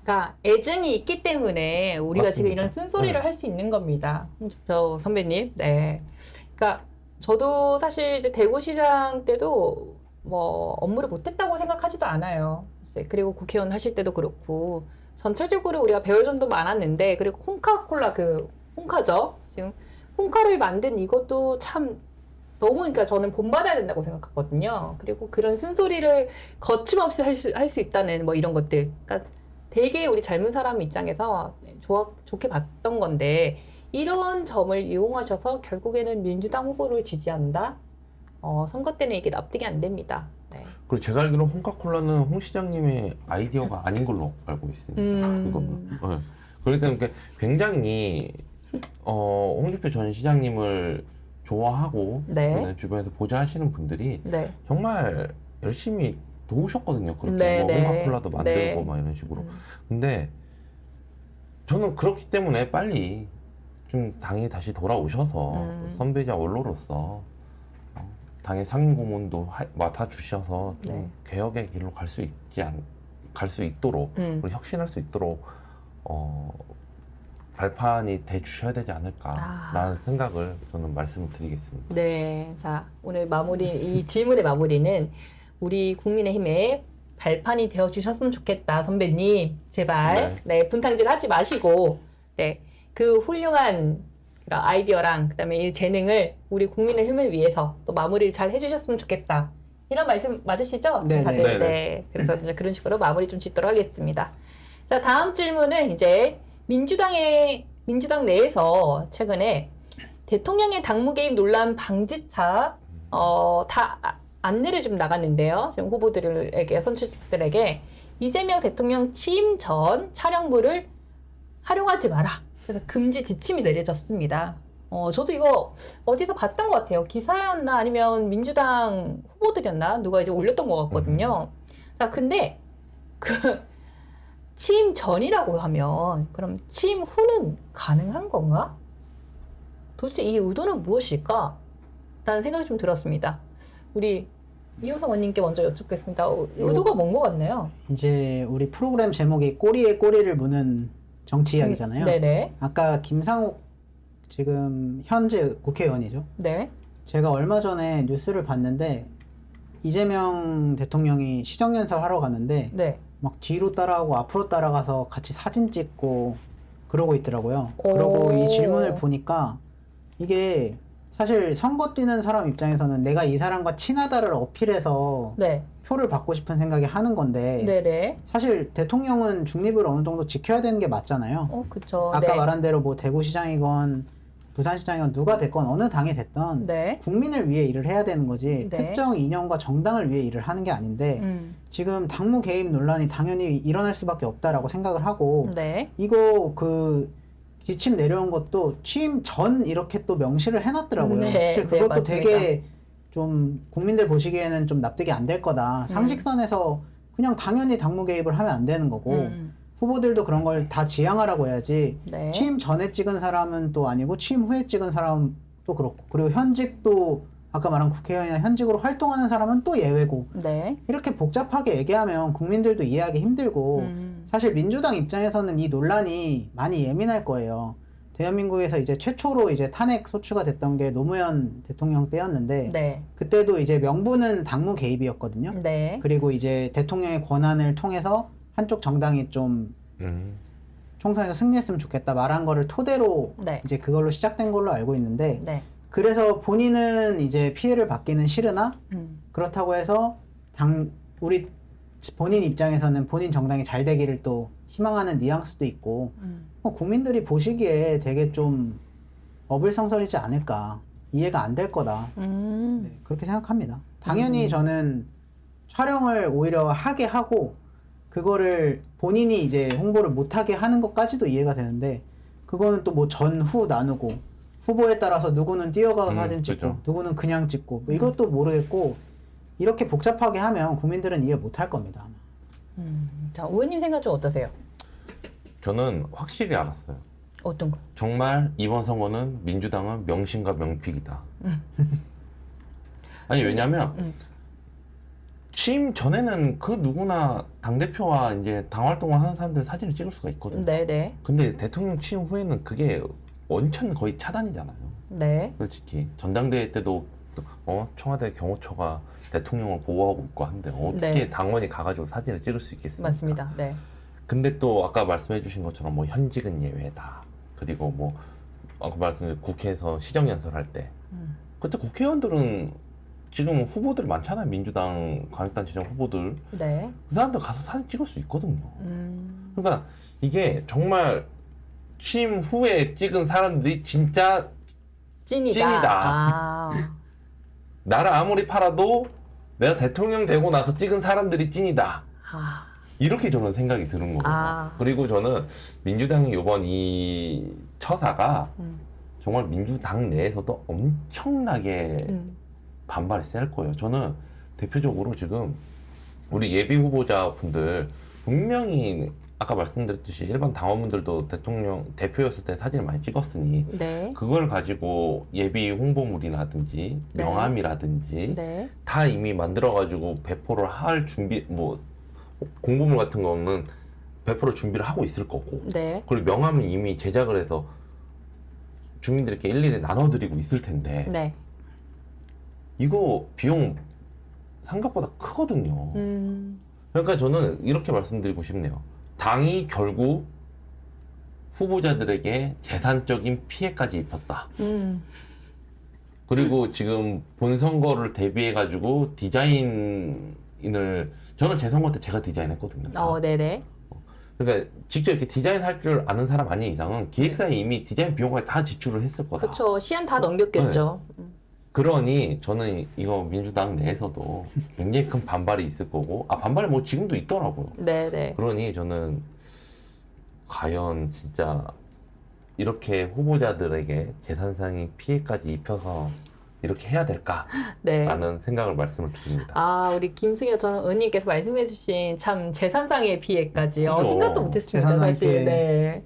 A: 그러니까 애증이 있기 때문에 우리가 지금
C: 맞습니다.
A: 이런 쓴소리를
C: 네.
A: 할 수 있는 겁니다. 저 선배님. 네. 그러니까 저도 사실 이제 대구시장 때도 뭐 업무를 못했다고 생각하지도 않아요. 그리고 국회의원 하실 때도 그렇고 전체적으로 우리가 배울 점도 많았는데 그리고 홍카콜라 홍카죠. 지금 홍카를 만든 이것도 참 너무 그러니까 저는 본받아야 된다고 생각하거든요. 그리고 그런 쓴소리를 거침없이 할 수 있다는 뭐 이런 것들. 그러니까 되게 우리 젊은 사람 입장에서 좋게 봤던 건데 이런 점을 이용하셔서 결국에는 민주당 후보를 지지한다? 선거 때는 이게 납득이 안 됩니다. 네.
C: 그리고 제가 알기로 홍카콜라는 홍 시장님의 아이디어가 아닌 걸로 알고 있습니다. 그거는. 네. 그렇기 때문에 굉장히 홍준표 전 시장님을 좋아하고
A: 네.
C: 주변에서 보좌하시는 분들이
A: 네.
C: 정말 열심히 도우셨거든요. 그렇게
A: 네,
C: 뭐
A: 네.
C: 홍카콜라도 만들고
A: 네.
C: 막 이런 식으로. 근데 저는 그렇기 때문에 빨리 좀 당에 다시 돌아오셔서 선배자 원로로서 당의 상임고문도 맡아주셔서 좀
A: 네.
C: 개혁의 길로 갈 수 있도록 우리 혁신할 수 있도록 발판이 돼 주셔야 되지 않을까라는 생각을 저는 말씀을 드리겠습니다.
A: 네. 자, 오늘 이 질문의 마무리는 우리 국민의힘의 발판이 되어 주셨으면 좋겠다, 선배님. 제발. 네, 분탕질 하지 마시고, 네, 그 훌륭한 아이디어랑 그다음에 이 재능을 우리 국민의힘을 위해서 또 마무리를 잘 해주셨으면 좋겠다. 이런 말씀 맞으시죠?
B: 네,
A: 다들?
C: 네.
A: 네. 그래서 이제 그런 식으로 마무리 좀 짓도록 하겠습니다. 자, 다음 질문은 이제 민주당 내에서 최근에 대통령의 당무 개입 논란 방지차 다 안내를 좀 나갔는데요. 지금 후보들에게 선출직들에게 이재명 대통령 취임 전 촬영물을 활용하지 마라. 그래서 금지 지침이 내려졌습니다. 저도 이거 어디서 봤던 것 같아요. 기사였나 아니면 민주당 후보들이었나 누가 이제 올렸던 것 같거든요. 자, 근데 그 취임 전이라고 하면 그럼 취임 후는 가능한 건가? 도대체 이 의도는 무엇일까? 라는 생각이 좀 들었습니다. 우리 이호성 원님께 먼저 여쭙겠습니다. 의도가 뭔 것 같나요?
B: 이제 우리 프로그램 제목이 꼬리에 꼬리를 무는 정치 이야기잖아요.
A: 네네.
B: 아까 김상욱 지금 현재 국회의원이죠.
A: 네.
B: 제가 얼마 전에 뉴스를 봤는데 이재명 대통령이 시정연설 하러 가는데
A: 네.
B: 막 뒤로 따라가고 앞으로 따라가서 같이 사진 찍고 그러고 있더라고요.
A: 오.
B: 그러고 이 질문을 보니까 이게 사실 선거 뛰는 사람 입장에서는 내가 이 사람과 친하다를 어필해서
A: 네.
B: 표를 받고 싶은 생각이 하는 건데
A: 네네.
B: 사실 대통령은 중립을 어느 정도 지켜야 되는 게 맞잖아요.
A: 그쵸.
B: 아까
A: 네.
B: 말한 대로 뭐 대구시장이건 부산시장이건 누가 됐건 어느 당이 됐던
A: 네.
B: 국민을 위해 일을 해야 되는 거지
A: 네.
B: 특정 이념과 정당을 위해 일을 하는 게 아닌데 지금 당무 개입 논란이 당연히 일어날 수밖에 없다라고 생각을 하고
A: 네.
B: 이거 그 지침 내려온 것도 취임 전 이렇게 또 명시를 해놨더라고요.
A: 네,
B: 사실
A: 네,
B: 그것도
A: 맞습니다.
B: 되게 좀 국민들 보시기에는 좀 납득이 안 될 거다. 상식선에서 그냥 당연히 당무 개입을 하면 안 되는 거고 후보들도 그런 걸 다 지향하라고 해야지
A: 네.
B: 취임 전에 찍은 사람은 또 아니고 취임 후에 찍은 사람도 그렇고 그리고 현직도 아까 말한 국회의원이나 현직으로 활동하는 사람은 또 예외고
A: 네.
B: 이렇게 복잡하게 얘기하면 국민들도 이해하기 힘들고 사실 민주당 입장에서는 이 논란이 많이 예민할 거예요. 대한민국에서 이제 최초로 이제 탄핵 소추가 됐던 게 노무현 대통령 때였는데
A: 네.
B: 그때도 이제 명분은 당무 개입이었거든요.
A: 네.
B: 그리고 이제 대통령의 권한을 통해서 한쪽 정당이 좀 총선에서 승리했으면 좋겠다 말한 거를 토대로
A: 네.
B: 이제 그걸로 시작된 걸로 알고 있는데
A: 네.
B: 그래서 본인은 이제 피해를 받기는 싫으나 그렇다고 해서 우리 본인 입장에서는 본인 정당이 잘 되기를 또 희망하는 뉘앙스도 있고 국민들이 보시기에 되게 좀 어불성설이지 않을까 이해가 안 될 거다 네, 그렇게 생각합니다. 당연히 저는 촬영을 오히려 하게 하고 그거를 본인이 이제 홍보를 못하게 하는 것까지도 이해가 되는데 그거는 또 뭐 전후 나누고 후보에 따라서 누구는 뛰어가서 사진 찍고
C: 그렇죠.
B: 누구는 그냥 찍고 뭐 이것도 모르겠고 이렇게 복잡하게 하면 국민들은 이해 못할 겁니다. 아마.
A: 자, 의원님 생각 좀 어떠세요?
C: 저는 확실히 알았어요.
A: 어떤 거?
C: 정말 이번 선거는 민주당은 명심과 명픽이다. 아니 왜냐면 취임 전에는 그 누구나 당 대표와 이제 당 활동을 하는 사람들 사진을 찍을 수가 있거든요.
A: 네네.
C: 근데 대통령 취임 후에는 그게 원천 거의 차단이잖아요.
A: 네.
C: 솔직히 전당대회 때도 청와대 경호처가 대통령을 보호하고 있고 한데 어떻게
A: 네.
C: 당원이 가가지고 사진을 찍을 수 있겠습니까?
A: 맞습니다. 네.
C: 근데 또 아까 말씀해주신 것처럼 뭐 현직은 예외다. 그리고 뭐 아까 말씀드린 국회에서 시정연설할 때 그때 국회의원들은 지금 후보들 많잖아요. 민주당 광역단체장 후보들
A: 네.
C: 그 사람들 가서 사진 찍을 수 있거든요. 그러니까 이게 정말 취임 후에 찍은 사람들이 진짜
A: 찐이다.
C: 찐이다.
A: 아.
C: 나를 아무리 팔아도 내가 대통령 되고 나서 찍은 사람들이 찐이다.
A: 아.
C: 이렇게 저는 생각이 드는 거거든요.
A: 아.
C: 그리고 저는 민주당이 이번 이 처사가 정말 민주당 내에서도 엄청나게 반발이 셀 거예요. 저는 대표적으로 지금 우리 예비 후보자분들 분명히 아까 말씀드렸듯이 일반 당원분들도 대통령 대표였을 때 사진을 많이 찍었으니
A: 네.
C: 그걸 가지고 예비 홍보물이라든지
A: 네.
C: 명함이라든지
A: 네.
C: 다 이미 만들어가지고 배포를 할 준비 뭐 공보물 같은 거는 배포를 준비를 하고 있을 거고
A: 네.
C: 그리고 명함은 이미 제작을 해서 주민들께 일일이 나눠드리고 있을 텐데
A: 네.
C: 이거 비용 생각보다 크거든요. 그러니까 저는 이렇게 말씀드리고 싶네요. 당이 결국 후보자들에게 재산적인 피해까지 입혔다. 그리고 지금 본선거를 대비해가지고 디자인을 저는 제 선거 때 제가 디자인했거든요.
A: 네네.
C: 그러니까 직접 이렇게 디자인할 줄 아는 사람 아닌 이상은 기획사에 이미 디자인 비용까지 다 지출을 했을 거다.
A: 그렇죠. 시한 다 넘겼겠죠.
C: 그러니 저는 이거 민주당 내에서도 굉장히 큰 반발이 있을 거고 반발이 뭐 지금도 있더라고요.
A: 네네.
C: 그러니 저는 과연 진짜 이렇게 후보자들에게 재산상의 피해까지 입혀서 이렇게 해야 될까라는
A: 네.
C: 생각을 말씀을 드립니다.
A: 우리 김승현 전 의원님께서 말씀해주신 참 재산상의 피해까지
C: 그죠.
A: 생각도 못했습니다.
B: 재산상의
A: 사실.
B: 피해.
A: 네.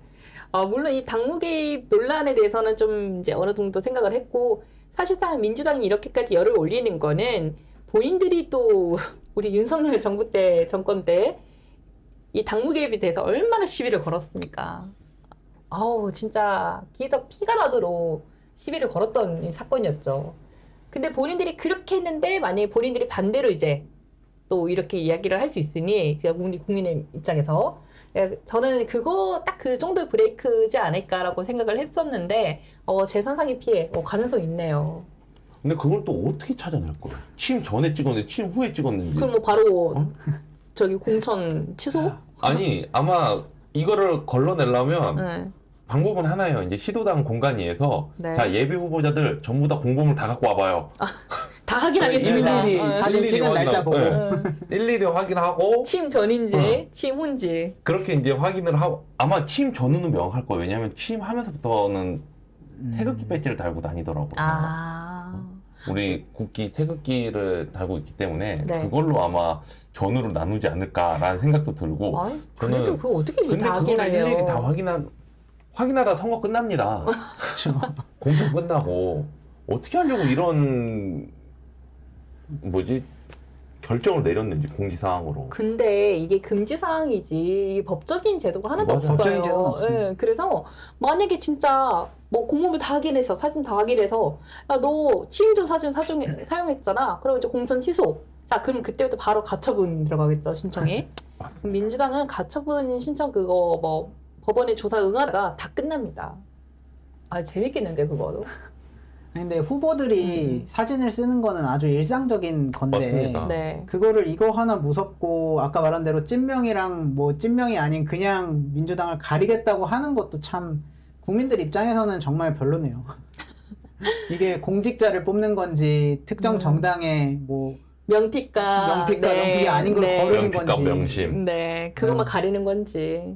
A: 물론 이 당무 개입 논란에 대해서는 좀 이제 어느 정도 생각을 했고 사실상 민주당이 이렇게까지 열을 올리는 거는 본인들이 또 우리 윤석열 정부 때 정권 때 이 당무 개입에 대해서 얼마나 시비를 걸었습니까? 아우 진짜 귀에서 피가 나도록 시비를 걸었던 이 사건이었죠. 근데 본인들이 그렇게 했는데 만약에 본인들이 반대로 이제 또 이렇게 이야기를 할 수 있으니 우리 국민의 입장에서 저는 그거 딱 그 정도의 브레이크지 않을까라고 생각을 했었는데 재산상의 피해 가능성 있네요.
C: 근데 그걸 또 어떻게 찾아낼 거야? 취임 전에 찍었는지 취임 후에 찍었는지.
A: 그럼 뭐 바로
C: 어?
A: 저기 공천 취소?
C: 아니 아마 이거를 걸러내려면
A: 네.
C: 방법은 하나예요. 이제 시도당 공간위에서
A: 네.
C: 자 예비 후보자들 전부 다 공범을 다 갖고 와봐요.
A: 다 확인하겠습니다.
B: 일일이 사진
C: 일일이
B: 찍은 날짜 보고
C: 확인하고, 일일이 확인하고
A: 취임 전인지 취임 후인지.
C: 그렇게 이제 확인을 하고 아마 취임 전후는 명확할 거예요. 왜냐하면 취임하면서부터는 태극기 배지를 달고 다니더라고요.
A: 아.
C: 우리 국기 태극기를 달고 있기 때문에
A: 네.
C: 그걸로 아마 전후를 나누지 않을까라는 생각도 들고.
A: 아니, 그래도
C: 저는-
A: 그거 어떻게
C: 근데
A: 다
C: 그걸
A: 확인해요?
C: 일일이 다 확인하다 선거 끝납니다.
B: 그렇죠.
C: 공천 끝나고 어떻게 하려고 이런 뭐지 결정을 내렸는지 공지사항으로.
A: 근데 이게 금지사항이지 법적인 제도가 하나도
C: 맞아.
A: 없어요.
B: 법적인 제도는 없습니다.
A: 예, 그래서 만약에 진짜 뭐 공무원을 다 확인해서 사진 다 확인해서 야, 너 취임 전 사진 사용했잖아. 그럼 이제 공천 취소. 자, 그럼 그때부터 바로 가처분 들어가겠죠, 신청이.
C: 맞습니다.
A: 민주당은 가처분 신청 그거 뭐 법원에 조사 응하다가 다 끝납니다. 아, 재밌겠는데 그거도.
B: 근데 후보들이 사진을 쓰는 거는 아주 일상적인 건데
C: 맞습니다.
A: 네.
B: 그거를 이거 하나 무섭고 아까 말한 대로 찐명이랑 뭐 찐명이 아닌 그냥 민주당을 가리겠다고 하는 것도 참 국민들 입장에서는 정말 별로네요. 이게 공직자를 뽑는 건지 특정 정당의 뭐
A: 명피가
B: 명피가 그게 아닌 걸 거르는
C: 명피값
B: 건지
C: 명심.
A: 네, 그것만 가리는 건지.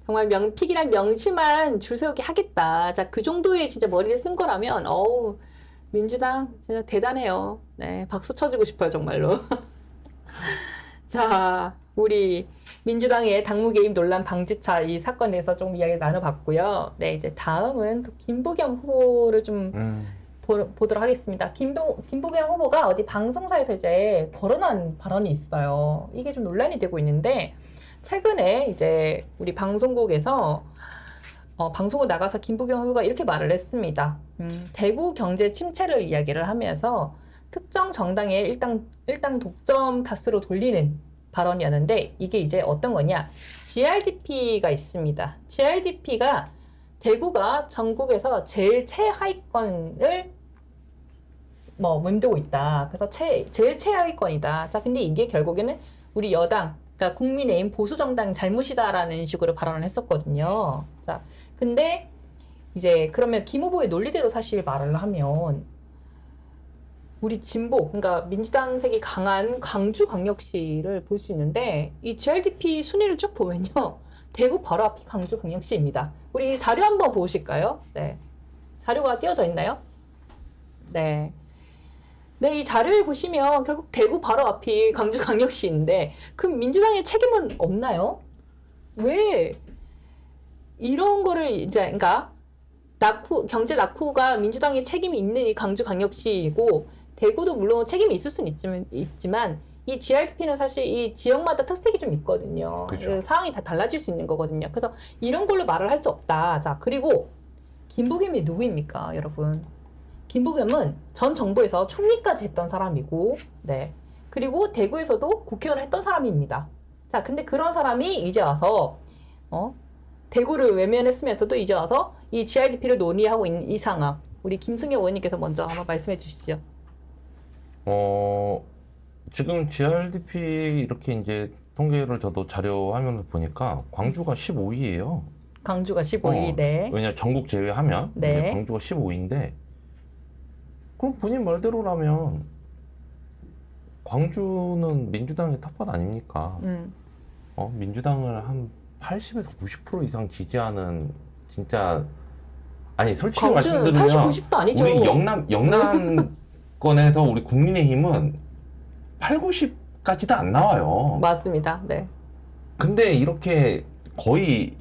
A: 정말 명픽이랑 명심만 줄 세우게 하겠다. 자, 그 정도의 진짜 머리를 쓴 거라면, 어우, 민주당 진짜 대단해요. 네, 박수 쳐주고 싶어요, 정말로. 자, 우리 민주당의 당무 개입 논란 방지차 이 사건에서 좀 이야기 나눠봤고요. 네, 이제 다음은 또 김부겸 후보를 좀 보도록 하겠습니다. 김부겸 후보가 어디 방송사에서 이제 거론한 발언이 있어요. 이게 좀 논란이 되고 있는데, 최근에 이제 우리 방송국에서 방송을 나가서 김부겸 후보가 이렇게 말을 했습니다. 대구 경제 침체를 이야기를 하면서 특정 정당의 일당 독점 다수로 돌리는 발언이었는데 이게 이제 어떤 거냐? GRDP가 있습니다. GRDP가 대구가 전국에서 제일 최하위권을 맴돌고 있다. 그래서 제일 최하위권이다. 자, 근데 이게 결국에는 우리 여당, 그러니까 국민의힘 보수정당 잘못이다라는 식으로 발언을 했었거든요. 자, 근데 이제 그러면 김 후보의 논리대로 사실 말을 하면 우리 진보, 그러니까 민주당색이 강한 광주광역시를 볼 수 있는데 이 GRDP 순위를 쭉 보면요. 대구 바로 앞이 광주광역시입니다. 우리 자료 한번 보실까요? 네. 자료가 띄어져 있나요? 네. 네, 이 자료를 보시면 결국 대구 바로 앞이 광주광역시인데 그럼 민주당의 책임은 없나요? 왜 이런 거를 이제 그러니까 경제 낙후가 민주당의 책임이 있는 이 광주광역시이고 대구도 물론 책임이 있을 수는 있지만 이 GRDP는 사실 이 지역마다 특색이 좀 있거든요.
C: 그렇죠.
A: 상황이 다 달라질 수 있는 거거든요. 그래서 이런 걸로 말을 할 수 없다. 자, 그리고 김부겸이 누구입니까, 여러분? 김부겸은 전 정부에서 총리까지 했던 사람이고, 네. 그리고 대구에서도 국회의원을 했던 사람입니다. 자, 근데 그런 사람이 이제 와서, 대구를 외면했으면서도 이제 와서 이 GRDP를 논의하고 있는 이 상황. 우리 김승엽 의원님께서 먼저 한번 말씀해 주시죠.
C: 지금 GRDP 이렇게 이제 통계를 저도 자료 화면을 보니까 광주가 15위예요.
A: 광주가 15위, 네.
C: 왜냐 전국 제외하면
A: 네.
C: 이제 광주가 15위인데 그럼 본인 말대로라면 광주는 민주당의 텃밭 아닙니까? 민주당을 한 80에서 90% 이상 지지하는 진짜 아니 솔직히
A: 광주는
C: 말씀드리면
A: 80, 90도 아니죠.
C: 우리 영남권에서 우리 국민의힘은 8, 90까지도 안 나와요.
A: 맞습니다. 네.
C: 근데 이렇게 거의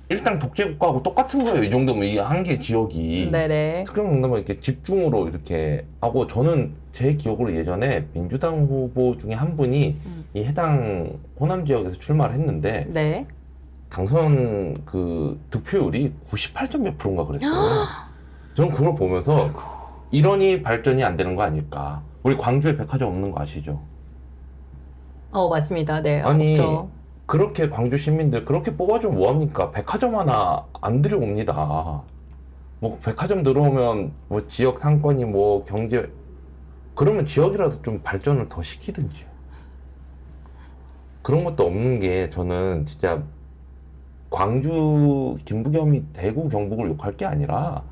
C: 일당 독재국가하고 똑같은 거예요. 이 정도면 이 한 개 지역이.
A: 네네.
C: 특정 정도면 이렇게 집중으로 이렇게 하고 저는 제 기억으로 예전에 민주당 후보 중에 한 분이 이 해당 호남 지역에서 출마를 했는데
A: 네.
C: 당선 그 득표율이 98점 몇 프로인가 그랬어요. 저는 그걸 보면서 이러니 발전이 안 되는 거 아닐까. 우리 광주에 백화점 없는 거 아시죠?
A: 맞습니다. 네.
C: 아니
A: 없죠.
C: 그렇게 광주 시민들 그렇게 뽑아주면 뭐합니까? 백화점 하나 안 들여옵니다. 뭐 백화점 들어오면 뭐 지역 상권이 뭐 경제 그러면 지역이라도 좀 발전을 더 시키든지 그런 것도 없는 게 저는 진짜 광주 김부겸이 대구 경북을 욕할 게 아니라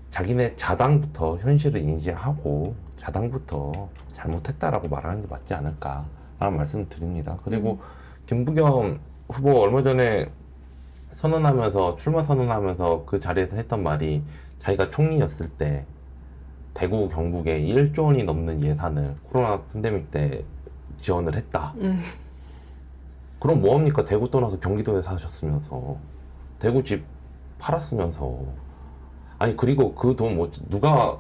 C: 자기네 자당부터 현실을 인지하고 자당부터 잘못했다라고 말하는 게 맞지 않을까라는 말씀을 드립니다. 그리고 김부겸 후보 얼마 전에 출마 선언하면서 그 자리에서 했던 말이 자기가 총리였을 때 대구 경북에 1조 원이 넘는 예산을 코로나 팬데믹 때 지원을 했다. 그럼 뭐합니까? 대구 떠나서 경기도에 사셨으면서 대구 집 팔았으면서 아니 그리고 그 돈 뭐 누가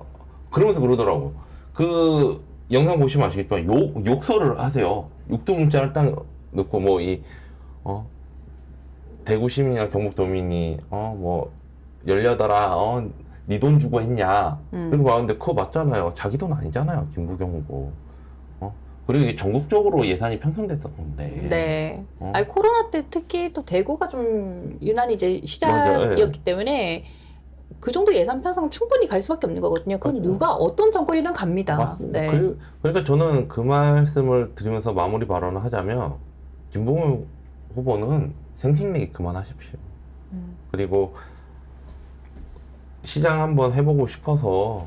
C: 그러면서 그러더라고. 그 영상 보시면 아시겠지만 욕설을 하세요. 육두문자를 딱 넣고 뭐 대구 시민이나 경북 도민이 뭐 열려더라 니 돈 주고 했냐. 그리고 말하는데 그거 맞잖아요. 자기 돈 아니잖아요. 김부겸 후보. 그리고 이게 전국적으로 예산이 편성됐던 건데.
A: 네. 아니 코로나 때 특히 또 대구가 좀 유난히 이제 시작이었기
C: 맞아요.
A: 때문에 그 정도 예산 편성 충분히 갈 수밖에 없는 거거든요. 그건
C: 맞아요.
A: 누가 어떤 정권이든 갑니다.
C: 맞습니다.
A: 네.
C: 그러니까 저는 그 말씀을 드리면서 마무리 발언을 하자면 김부겸 후보는 생색내기 그만하십시오. 그리고 시장 한번 해보고 싶어서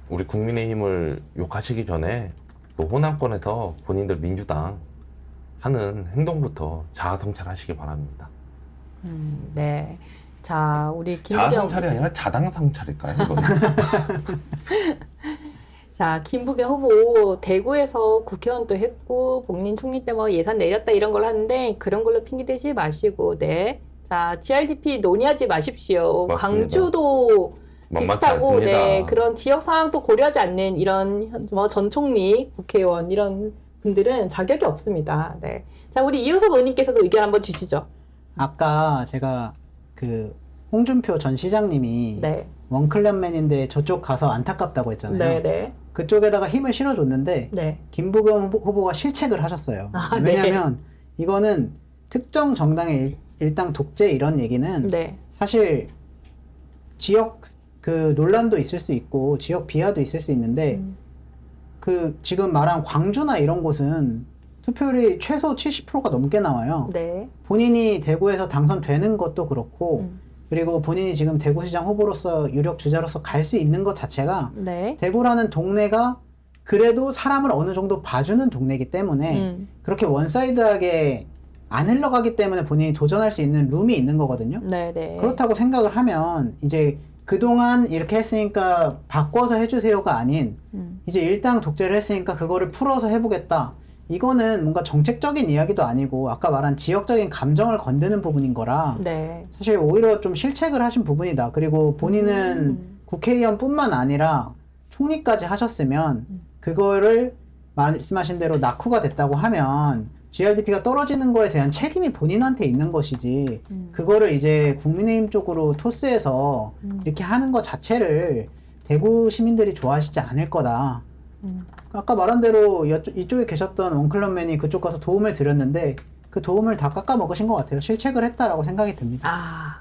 C: 우리 국민의힘을 욕하시기 전에 또 호남권에서 본인들 민주당 하는 행동부터 자아성찰하시기 바랍니다.
A: 네. 자, 우리 김부겸
C: 자아성찰이 아니라 자당성찰일까요? 이거는?
A: 자, 김부겸 후보 대구에서 국회의원도 했고 본인 총리 때 뭐 예산 내렸다 이런 걸 하는데 그런 걸로 핑계 대지 마시고 네. 자, GRDP 논의하지 마십시오.
C: 맞습니다.
A: 광주도
C: 만만치
A: 비슷하고
C: 않습니다.
A: 네, 그런 지역 상황도 고려하지 않는 이런 뭐 전 총리, 국회의원 이런 분들은 자격이 없습니다. 네. 자, 우리 이효섭 의원님께서도 의견 한번 주시죠.
B: 아까 제가 그 홍준표 전 시장님이
A: 네.
B: 원클럽맨인데 저쪽 가서 안타깝다고 했잖아요.
A: 네, 네.
B: 그쪽에다가 힘을 실어줬는데
A: 네.
B: 김부겸 후보가 실책을 하셨어요.
A: 아, 네.
B: 왜냐하면 이거는 특정 정당의 일당 독재 이런 얘기는
A: 네.
B: 사실 지역 그 논란도 있을 수 있고 지역 비하도 있을 수 있는데 그 지금 말한 광주나 이런 곳은 투표율이 최소 70%가 넘게 나와요.
A: 네.
B: 본인이 대구에서 당선되는 것도 그렇고 그리고 본인이 지금 대구시장 후보로서 유력 주자로서 갈 수 있는 것 자체가
A: 네.
B: 대구라는 동네가 그래도 사람을 어느 정도 봐주는 동네이기 때문에 그렇게 원사이드하게 안 흘러가기 때문에 본인이 도전할 수 있는 룸이 있는 거거든요.
A: 네, 네.
B: 그렇다고 생각을 하면 이제 그동안 이렇게 했으니까 바꿔서 해주세요가 아닌 이제 일당 독재를 했으니까 그거를 풀어서 해보겠다. 이거는 뭔가 정책적인 이야기도 아니고 아까 말한 지역적인 감정을 건드는 부분인 거라
A: 네.
B: 사실 오히려 좀 실책을 하신 부분이다. 그리고 본인은 국회의원뿐만 아니라 총리까지 하셨으면 그거를 말씀하신 대로 낙후가 됐다고 하면 GRDP가 떨어지는 거에 대한 책임이 본인한테 있는 것이지 그거를 이제 국민의힘 쪽으로 토스해서 이렇게 하는 것 자체를 대구 시민들이 좋아하시지 않을 거다. 아까 말한 대로 이쪽에 계셨던 원클럽맨이 그쪽 가서 도움을 드렸는데 그 도움을 다 깎아 먹으신 것 같아요. 실책을 했다라고 생각이 듭니다.
A: 아,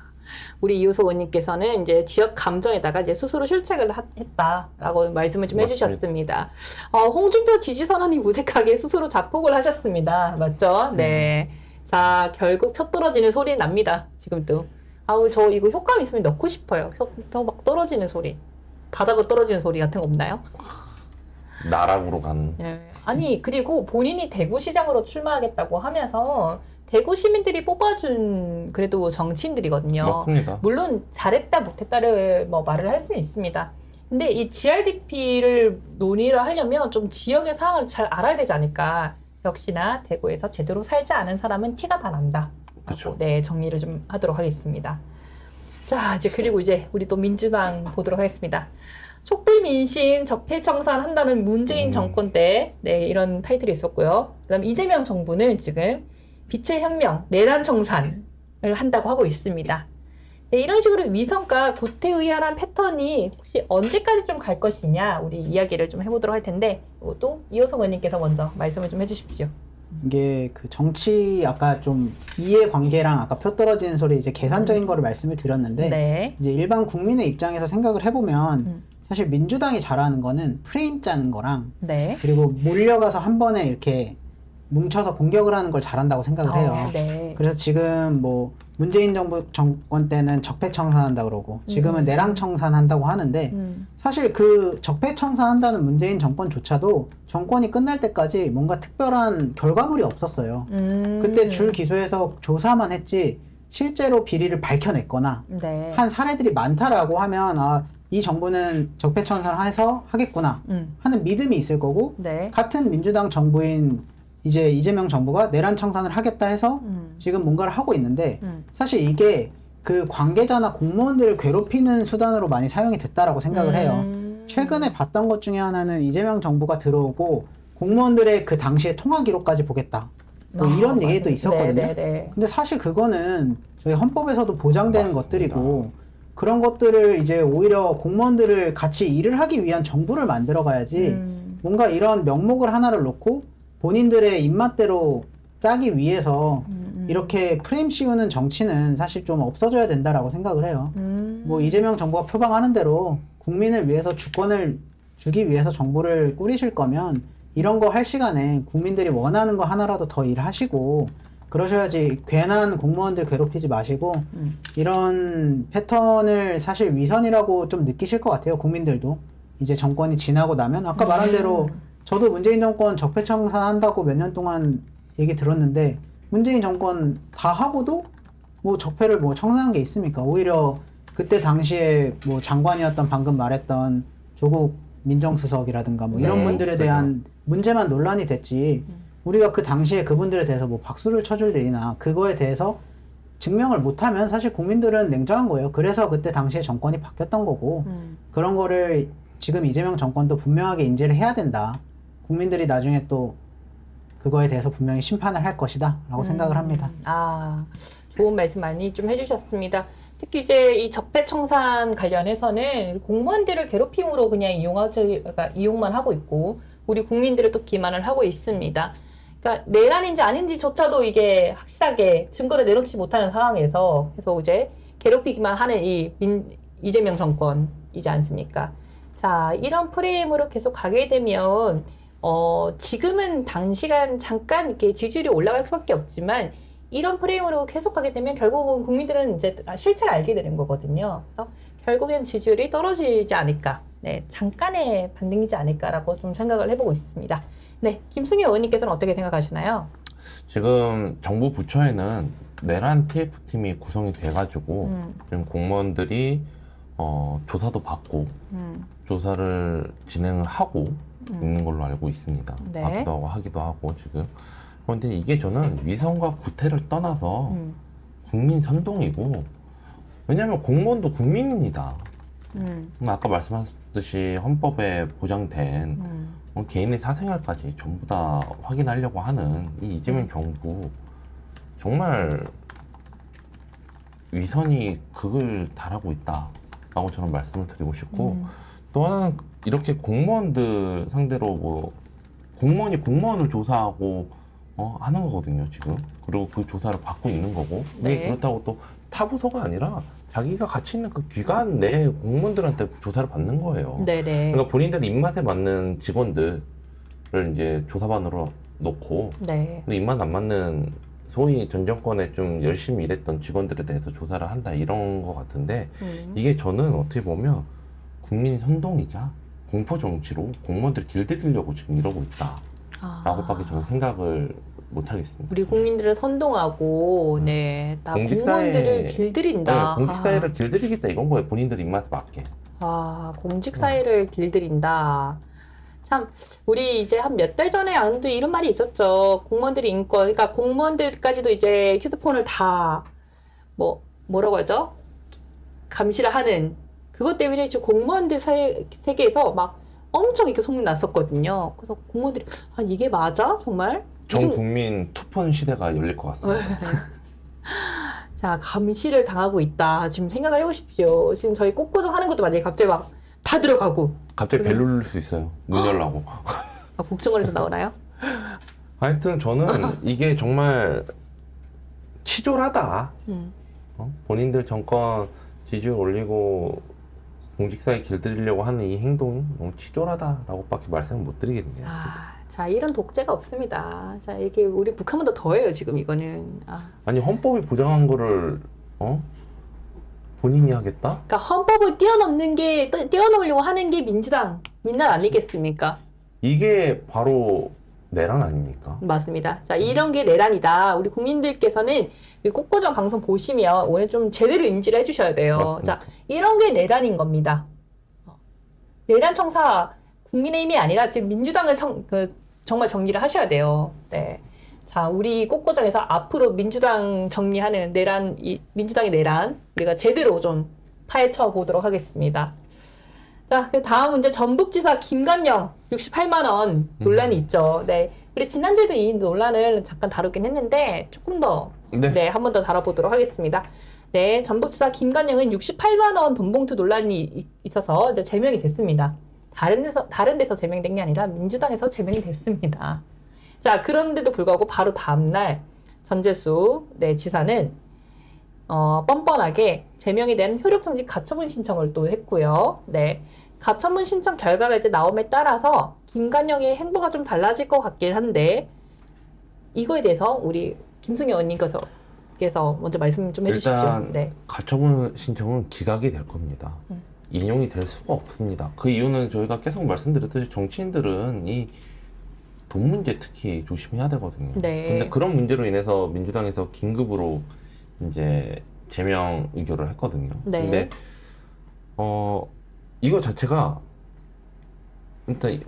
A: 우리 이효석 의원님께서는 이제 지역 감정에다가 이제 스스로 실책을 했다라고 말씀을 좀
C: 맞습니다.
A: 해주셨습니다. 홍준표 지지 선언이 무색하게 스스로 자폭을 하셨습니다. 맞죠? 네. 자, 결국 표 떨어지는 소리 납니다. 지금도. 아우, 저 이거 효과음 있으면 넣고 싶어요. 표 막 떨어지는 소리. 바닥으로 떨어지는 소리 같은 거 없나요?
C: 나락으로 가는.
A: 네. 아니, 그리고 본인이 대구시장으로 출마하겠다고 하면서 대구 시민들이 뽑아준 그래도 정치인들이거든요.
C: 맞습니다.
A: 물론 잘했다 못했다를 뭐 말을 할 수는 있습니다. 근데 이 GRDP를 논의를 하려면 좀 지역의 상황을 잘 알아야 되지 않을까. 역시나 대구에서 제대로 살지 않은 사람은 티가 다 난다.
C: 그렇죠.
A: 네, 정리를 좀 하도록 하겠습니다. 자, 이제 그리고 이제 우리 또 민주당 보도록 하겠습니다. 촛불 민심 적폐청산 한다는 문재인 정권 때, 네, 이런 타이틀이 있었고요. 그다음 이재명 정부는 지금 빛의 혁명, 내란 청산을 한다고 하고 있습니다. 네, 이런 식으로 위선과 구태의연한 패턴이 혹시 언제까지 좀 갈 것이냐 우리 이야기를 좀 해보도록 할 텐데 이것도 이호성 의원님께서 먼저 말씀을 좀 해주십시오.
B: 이게 그 정치 아까 좀 이해관계랑 아까 표 떨어지는 소리 이제 계산적인 거를 말씀을 드렸는데
A: 네.
B: 이제 일반 국민의 입장에서 생각을 해보면 사실 민주당이 잘하는 거는 프레임 짜는 거랑
A: 네.
B: 그리고 몰려가서 한 번에 이렇게 뭉쳐서 공격을 하는 걸 잘한다고 생각을 해요.
A: 네.
B: 그래서 지금 뭐 문재인 정부 정권 때는 적폐청산한다 그러고 지금은 내랑청산한다고 하는데 사실 그 적폐청산한다는 문재인 정권조차도 정권이 끝날 때까지 뭔가 특별한 결과물이 없었어요. 그때 줄 기소해서 조사만 했지 실제로 비리를 밝혀냈거나
A: 네.
B: 한 사례들이 많다라고 하면 아, 이 정부는 적폐청산해서 하겠구나 하는 믿음이 있을 거고
A: 네.
B: 같은 민주당 정부인 이제 이재명 정부가 내란 청산을 하겠다 해서 지금 뭔가를 하고 있는데 사실 이게 그 관계자나 공무원들을 괴롭히는 수단으로 많이 사용이 됐다라고 생각을 해요. 최근에 봤던 것 중에 하나는 이재명 정부가 들어오고 공무원들의 그 당시의 통화 기록까지 보겠다. 뭐 이런 얘기도 있었거든요.
A: 네.
B: 근데 사실 그거는 저희 헌법에서도 보장되는
C: 맞습니다.
B: 것들이고 그런 것들을 이제 오히려 공무원들을 같이 일을 하기 위한 정부를 만들어 가야지 뭔가 이런 명목을 하나를 놓고 본인들의 입맛대로 짜기 위해서 이렇게 프레임 씌우는 정치는 사실 좀 없어져야 된다라고 생각을 해요. 뭐 이재명 정부가 표방하는 대로 국민을 위해서 주권을 주기 위해서 정부를 꾸리실 거면 이런 거 할 시간에 국민들이 원하는 거 하나라도 더 일하시고 그러셔야지 괜한 공무원들 괴롭히지 마시고 이런 패턴을 사실 위선이라고 좀 느끼실 것 같아요. 국민들도 이제 정권이 지나고 나면 아까 말한 대로 저도 문재인 정권 적폐청산한다고 몇 년 동안 얘기 들었는데 문재인 정권 다 하고도 뭐 적폐를 뭐 청산한 게 있습니까? 오히려 그때 당시에 뭐 장관이었던 방금 말했던 조국 민정수석이라든가 뭐 이런
C: 네,
B: 분들에 대한 문제만 논란이 됐지 우리가 그 당시에 그분들에 대해서 뭐 박수를 쳐줄 일이나 그거에 대해서 증명을 못하면 사실 국민들은 냉정한 거예요. 그래서 그때 당시에 정권이 바뀌었던 거고 그런 거를 지금 이재명 정권도 분명하게 인지를 해야 된다. 국민들이 나중에 또 그거에 대해서 분명히 심판을 할 것이다 라고 생각을 합니다.
A: 아, 좋은 말씀 많이 좀 해주셨습니다. 특히 이제 이 적폐청산 관련해서는 공무원들을 괴롭힘으로 그냥 그러니까 이용만 하고 있고 우리 국민들을 또 기만을 하고 있습니다. 그러니까 내란인지 아닌지조차도 이게 확실하게 증거를 내놓지 못하는 상황에서 계속 이제 괴롭히기만 하는 이재명 정권이지 않습니까? 자, 이런 프레임으로 계속 가게 되면 지금은 단시간 잠깐 이렇게 지지율이 올라갈 수밖에 없지만 이런 프레임으로 계속 가게 되면 결국은 국민들은 이제 실체를 알게 되는 거거든요. 그래서 결국엔 지지율이 떨어지지 않을까, 네, 잠깐의 반등이지 않을까라고 좀 생각을 해보고 있습니다. 네, 김승희 의원님께서는 어떻게 생각하시나요?
C: 지금 정부 부처에는 내란 TF팀이 구성이 돼가지고 지금 공무원들이 조사도 받고 조사를 진행을 하고 있는 걸로 알고 있습니다.
A: 네.
C: 받기도 하기도 하고 지금. 그런데 이게 저는 위선과 구태를 떠나서 국민 선동이고 왜냐하면 공무원도 국민입니다. 아까 말씀하셨듯이 헌법에 보장된 개인의 사생활까지 전부 다 확인하려고 하는 이 이재명 정부 정말 위선이 극을 달하고 있다라고 저는 말씀을 드리고 싶고 또 하나는 이렇게 공무원들 상대로 뭐 공무원이 공무원을 조사하고 하는 거거든요 지금. 그리고 그 조사를 받고 있는 거고.
A: 네.
C: 그렇다고 또 타부서가 아니라 자기가 같이 있는 그 기관 내 공무원들한테 조사를 받는 거예요.
A: 네네.
C: 그러니까 본인들 입맛에 맞는 직원들을 이제 조사반으로 놓고
A: 네.
C: 근데 입맛 안 맞는 소위 전 정권에 좀 열심히 일했던 직원들에 대해서 조사를 한다 이런 거 같은데 이게 저는 어떻게 보면 국민 선동이자 공포 정치로 공무원들 길들이려고 지금 이러고 있다라고밖에 저는 생각을 못 하겠습니다.
A: 우리 국민들을 선동하고, 네, 다 공무원들을 길들인다.
C: 네, 공직사회를 길들이겠다 이건 거예요. 본인들 입맛에 맞게.
A: 아, 공직사회를 길들인다. 참, 우리 이제 한 몇 달 전에 아무도 이런 말이 있었죠. 공무원들이 인권, 그러니까 공무원들까지도 이제 휴대폰을 다, 뭐라고 하죠? 감시를 하는, 그것 때문에 지금 공무원들 세계에서 막 엄청 이렇게 소문 났었거든요. 그래서 공무원들이, 아, 이게 맞아? 정말?
C: 전
A: 요즘-
C: 국민 투폰 시대가 열릴 것 같습니다.
A: 자, 감시를 당하고 있다. 지금 생각을 해보십시오. 지금 저희 꽃고정 하는 것도 만약에 갑자기 막 다 들어가고
C: 갑자기
A: 그래.
C: 벨 누를 수 있어요. 문 열라고.
A: 국정원에서 나오나요?
C: 하여튼 저는 이게 정말 치졸하다. 본인들 정권 지지율 올리고 공직사에 길들이려고 하는 이 행동이 너무 치졸하다라고밖에 말씀을 못 드리겠네요.
A: 자, 이런 독재가 없습니다. 자, 이게 우리 북한보다 더해요, 지금 이거는.
C: 아니 헌법이 보장한 거를 본인이 하겠다?
A: 그러니까 헌법을 뛰어넘으려고 하는 게 민주당, 민날 아니겠습니까?
C: 이게 바로 내란 아닙니까?
A: 맞습니다. 자, 이런 게 내란이다. 우리 국민들께서는 이 꽃고정 방송 보시면 오늘 좀 제대로 인지를 해주셔야 돼요.
C: 맞습니다.
A: 자, 이런 게 내란인 겁니다. 내란 청사 국민의힘이 아니라 지금 민주당을 정말 정리를 하셔야 돼요. 네. 자, 우리 꽃고정에서 앞으로 민주당 정리하는 민주당의 내란 우리가 제대로 좀 파헤쳐 보도록 하겠습니다. 자, 그 다음 문제 전북지사 김관영 68만 원 논란이 있죠. 네. 우리 지난주에도 이 논란을 잠깐 다루긴 했는데 조금 더 한 번 더 다뤄보도록 하겠습니다. 네, 전북지사 김관영은 68만 원 돈봉투 논란이 있어서 이제 제명이 됐습니다. 다른 데서 제명된 게 아니라 민주당에서 제명이 됐습니다. 자, 그런데도 불구하고 바로 다음날 전재수 지사는 뻔뻔하게 제명에 대한 효력정지 가처분 신청을 또 했고요. 네, 가처분 신청 결과가 이제 나옴에 따라서 김관영의 행보가 좀 달라질 것 같긴 한데 이거에 대해서 우리 김승희 의원님께서 먼저 말씀 좀 해주십시오.
C: 일단
A: 네.
C: 가처분 신청은 기각이 될 겁니다. 인용이 될 수가 없습니다. 그 이유는 저희가 계속 말씀드렸듯이 정치인들은 이 돈 문제 특히 조심해야 되거든요.
A: 네.
C: 근데 그런 문제로 인해서 민주당에서 긴급으로 이제 제명 의결을 했거든요.
A: 네.
C: 근데 이거 자체가 일단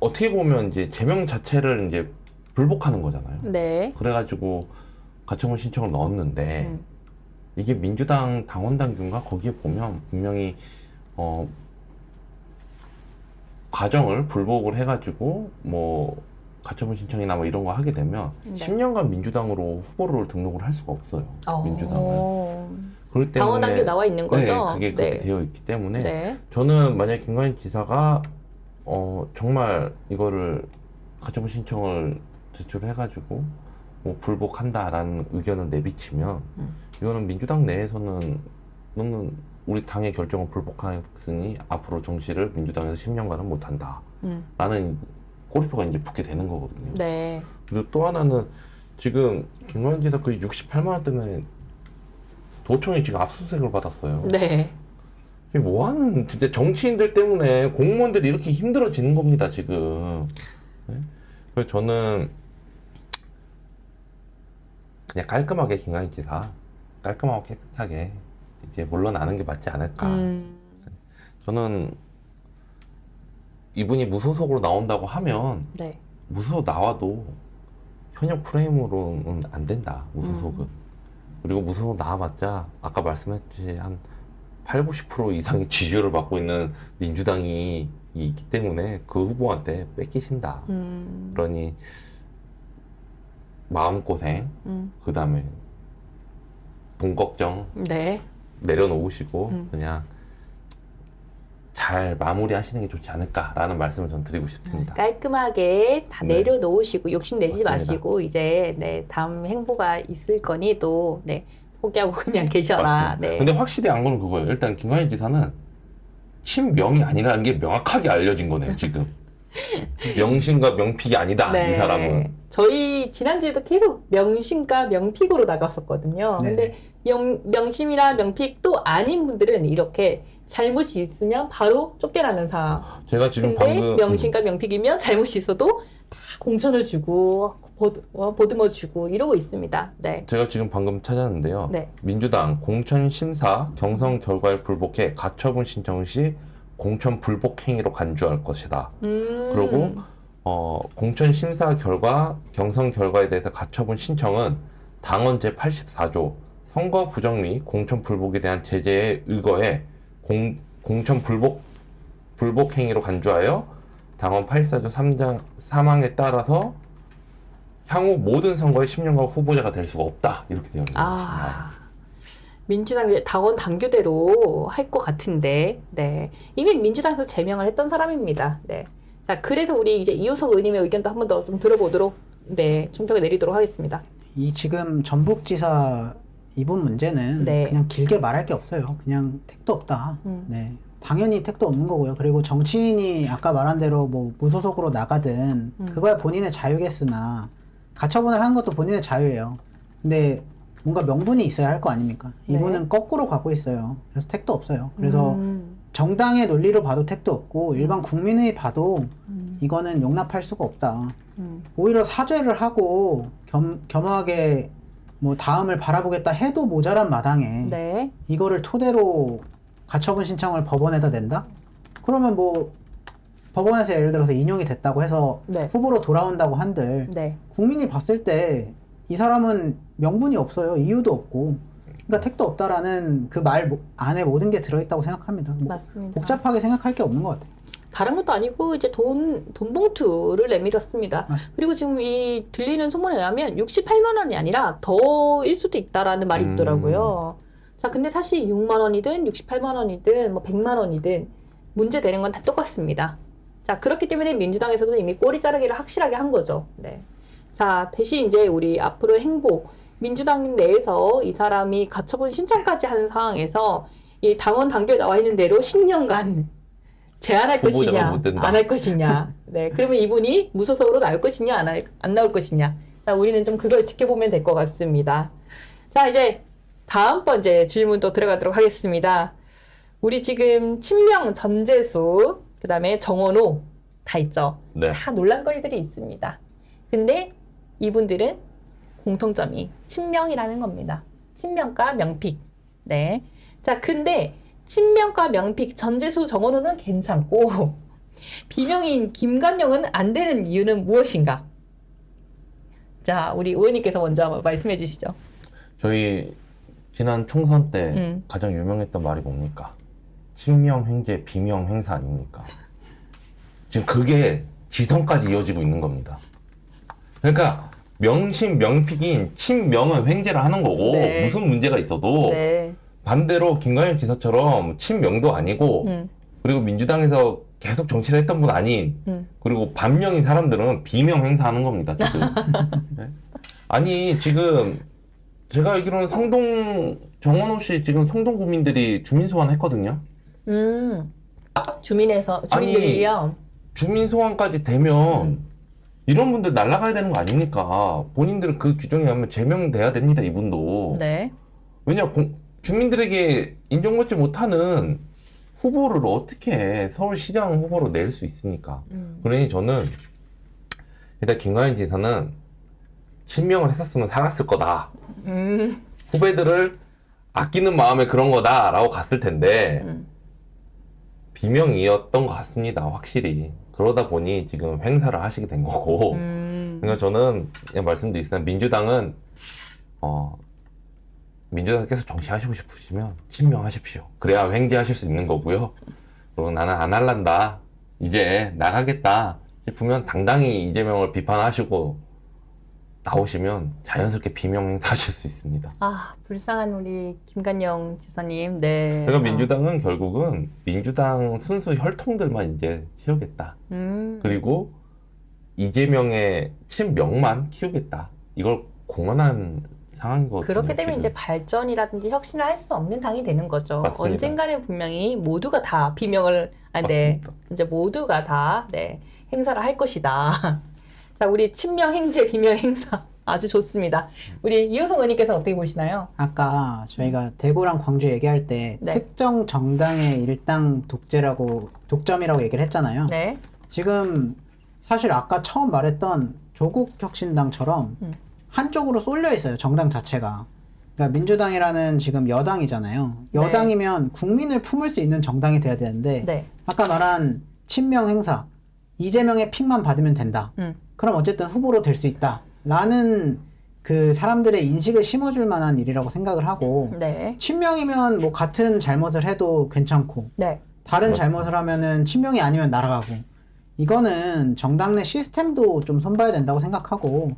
C: 어떻게 보면 이제 제명 자체를 이제 불복하는 거잖아요.
A: 네.
C: 그래가지고 가처분 신청을 넣었는데 이게 민주당 당원 당규인가 거기에 보면 분명히 과정을 불복을 해가지고 뭐 가처분 신청이나 뭐 이런 거 하게 되면 10년간 민주당으로 후보를 등록을 할 수가 없어요. 민주당은. 그렇기 때문에
A: 당원 당규 나와 있는 거죠?
C: 네, 그게 그렇게 되어 있기 때문에
A: 네.
C: 저는 만약에 김관영 지사가 정말 이거를 가처분 신청을 제출해가지고 뭐 불복한다라는 의견을 내비치면 이거는 민주당 내에서는 너는 우리 당의 결정을 불복했으니 앞으로 정치를 민주당에서 10년간은 못한다 라는 꼬리표가 이제 붙게 되는 거거든요.
A: 네.
C: 그리고 또 하나는 지금 김관영 지사 그 68만 원 때문에 도청이 지금 압수수색을 받았어요.
A: 네.
C: 이게 뭐하는 진짜 정치인들 때문에 공무원들이 이렇게 힘들어지는 겁니다 지금. 네? 그래서 저는 그냥 깔끔하게 김관영 지사 깔끔하고 깨끗하게 이제 물러나는 게 맞지 않을까. 저는 이분이 무소속으로 나온다고 하면
A: 네.
C: 무소속 나와도 현역 프레임으로는 안 된다 무소속은. 그리고 무소속 나와봤자 아까 말씀했듯이 한 80-90% 이상의 지지율을 받고 있는 민주당이 있기 때문에 그 후보한테 뺏기신다. 그러니 마음고생, 그 다음에 돈 걱정
A: 네.
C: 내려놓으시고 그냥 잘 마무리하시는 게 좋지 않을까라는 말씀을 전 드리고 싶습니다.
A: 깔끔하게 다
C: 네.
A: 내려놓으시고 욕심내지
C: 맞습니다.
A: 마시고 이제 다음 행보가 있을 거니 또 포기하고 그냥 계셔라.
C: 맞습니다.
A: 네.
C: 근데 확실히 안 거는 그거예요. 일단 김관영 지사는 친명이 아니라는 게 명확하게 알려진 거네요, 지금. 명심과 명픽이 아니다, 이 사람은.
A: 저희 지난주에도 계속 명심과 명픽으로 나갔었거든요.
B: 네.
A: 근데 명심이나 명픽도 아닌 분들은 이렇게 잘못이 있으면 바로 쫓겨나는 상황.
C: 제가 지금
A: 근데
C: 방금
A: 명심과 명픽이면 잘못이 있어도 다 공천을 주고 보듬어 주고 이러고 있습니다. 네.
C: 제가 지금 방금 찾았는데요.
A: 네.
C: 민주당 공천 심사 경선 결과에 불복해 가처분 신청 시 공천 불복 행위로 간주할 것이다. 그리고 공천 심사 결과 경선 결과에 대해서 가처분 신청은 당헌 제 84조 선거 부정 및 공천 불복에 대한 제재에 의거해 공천 불복 행위로 간주하여 당헌 84조 3장 3항에 따라서 향후 모든 선거에 10년간 후보자가 될 수가 없다. 이렇게 되어 있는
A: 아, 민주당 당원 당규대로 할 것 같은데, 네. 이미 민주당에서 제명을 했던 사람입니다. 네. 자, 그래서 우리 이제 이호석 의원님의 의견도 한 번 더 좀 들어보도록, 네, 총평을 내리도록 하겠습니다.
B: 이 지금 전북지사 이분 문제는
A: 네.
B: 그냥 길게 말할 게 없어요. 그냥 택도 없다. 네. 당연히 택도 없는 거고요. 그리고 정치인이 아까 말한 대로 뭐 무소속으로 나가든 그거야 본인의 자유겠으나 가처분을 하는 것도 본인의 자유예요. 근데 뭔가 명분이 있어야 할 거 아닙니까? 이분은
A: 네.
B: 거꾸로 가고 있어요. 그래서 택도 없어요. 그래서 정당의 논리로 봐도 택도 없고 일반 국민의 봐도 이거는 용납할 수가 없다. 오히려 사죄를 하고 겸허하게 뭐 다음을 바라보겠다 해도 모자란 마당에
A: 네.
B: 이거를 토대로 가처분 신청을 법원에다 낸다? 그러면 뭐 법원에서 예를 들어서 인용이 됐다고 해서
A: 네.
B: 후보로 돌아온다고 한들
A: 네.
B: 국민이 봤을 때 이 사람은 명분이 없어요. 이유도 없고. 그러니까 택도 없다라는 그 말 안에 모든 게 들어있다고 생각합니다. 뭐
A: 맞습니다.
B: 복잡하게 생각할 게 없는 것 같아요.
A: 다른 것도 아니고 이제 돈 봉투를 내밀었습니다.
B: 맞습니다.
A: 그리고 지금 이 들리는 소문에 의하면 68만 원이 아니라 더일 수도 있다라는 말이 있더라고요. 자, 근데 사실 6만 원이든 68만 원이든 뭐 100만 원이든 문제 되는 건 다 똑같습니다. 자, 그렇기 때문에 민주당에서도 이미 꼬리 자르기를 확실하게 한 거죠. 네. 자, 대신 이제 우리 앞으로 행보 민주당 내에서 이 사람이 가처분 신청까지 하는 상황에서 이 당원 당규에 나와 있는 대로 10년간 제한할
C: 후보자가
A: 것이냐,
C: 못 된다.
A: 안 할 것이냐. 네, 그러면 이분이 무소속으로 나올 것이냐, 안 나올 것이냐. 자, 우리는 좀 그걸 지켜보면 될 것 같습니다. 자, 이제 다음 번째 질문 또 들어가도록 하겠습니다. 우리 지금 친명 전재수, 그 다음에 정원호 다 있죠.
C: 네.
A: 다 논란거리들이 있습니다. 근데 이분들은 공통점이 친명이라는 겁니다. 친명과 명픽. 네. 자, 근데 친명과 명픽 전재수 정원호는 괜찮고 비명인 김관영은 안 되는 이유는 무엇인가? 자, 우리 의원님께서 먼저 한번 말씀해 주시죠.
C: 저희 지난 총선 때 가장 유명했던 말이 뭡니까? 친명 횡재 비명 행사 아닙니까? 지금 그게 지선까지 이어지고 있는 겁니다. 그러니까 명심 명픽인 친명은 횡재를 하는 거고
A: 네.
C: 무슨 문제가 있어도
A: 네.
C: 반대로 김관영 지사처럼 친명도 아니고 그리고 민주당에서 계속 정치를 했던 분 아닌 그리고 반명인 사람들은 비명 행사하는 겁니다. 지금. 네? 아니 지금 제가 알기로는 정원호 씨 지금 성동 구민들이 주민 소환 했거든요.
A: 주민들이요.
C: 주민 소환까지 되면 이런 분들 날아가야 되는 거 아닙니까? 본인들은 그 규정에 하면 제명돼야 됩니다. 이분도.
A: 네.
C: 왜냐 주민들에게 인정받지 못하는 후보를 어떻게 서울시장 후보로 낼 수 있습니까? 그러니 저는 일단 김관영 지사는 친명을 했었으면 살았을 거다. 후배들을 아끼는 마음에 그런 거다라고 갔을 텐데 비명이었던 것 같습니다. 확실히. 그러다 보니 지금 행사를 하시게 된 거고. 그러니까 저는 그냥 말씀드리겠습니다. 민주당은 민주당께서 정치하시고 싶으시면 친명하십시오. 그래야 횡재하실 수 있는 거고요. 그리고 나는 안 할란다. 이제 나가겠다 싶으면 당당히 이재명을 비판하시고 나오시면 자연스럽게 비명 행사하실 수 있습니다.
A: 아, 불쌍한 우리 김관영 지사님. 네.
C: 그러니까 민주당은 결국은 민주당 순수 혈통들만 이제 키우겠다. 그리고 이재명의 친명만 키우겠다. 이걸 공언한 상황이거든요.
A: 그렇게 되면
C: 지금.
A: 이제 발전이라든지 혁신을 할 수 없는 당이 되는 거죠.
C: 맞습니다.
A: 언젠가는 분명히 모두가 다 비명을, 네,
C: 맞습니다.
A: 이제 모두가 다, 네, 행사를 할 것이다. 자, 우리 친명 행제, 비명 행사 아주 좋습니다. 우리 이호성 의원님께서 어떻게 보시나요?
B: 아까 저희가 대구랑 광주 얘기할 때
A: 네.
B: 특정 정당의 일당 독점이라고 얘기를 했잖아요.
A: 네.
B: 지금 사실 아까 처음 말했던 조국혁신당처럼 한쪽으로 쏠려 있어요. 정당 자체가. 그러니까 민주당이라는 지금 여당이잖아요. 여당이면 국민을 품을 수 있는 정당이 돼야 되는데
A: 네.
B: 아까 말한 친명 행사 이재명의 픽만 받으면 된다. 그럼 어쨌든 후보로 될 수 있다. 라는 그 사람들의 인식을 심어줄 만한 일이라고 생각을 하고
A: 네.
B: 친명이면 뭐 같은 잘못을 해도 괜찮고
A: 네.
B: 다른 잘못을 하면은 친명이 아니면 날아가고 이거는 정당 내 시스템도 좀 손봐야 된다고 생각하고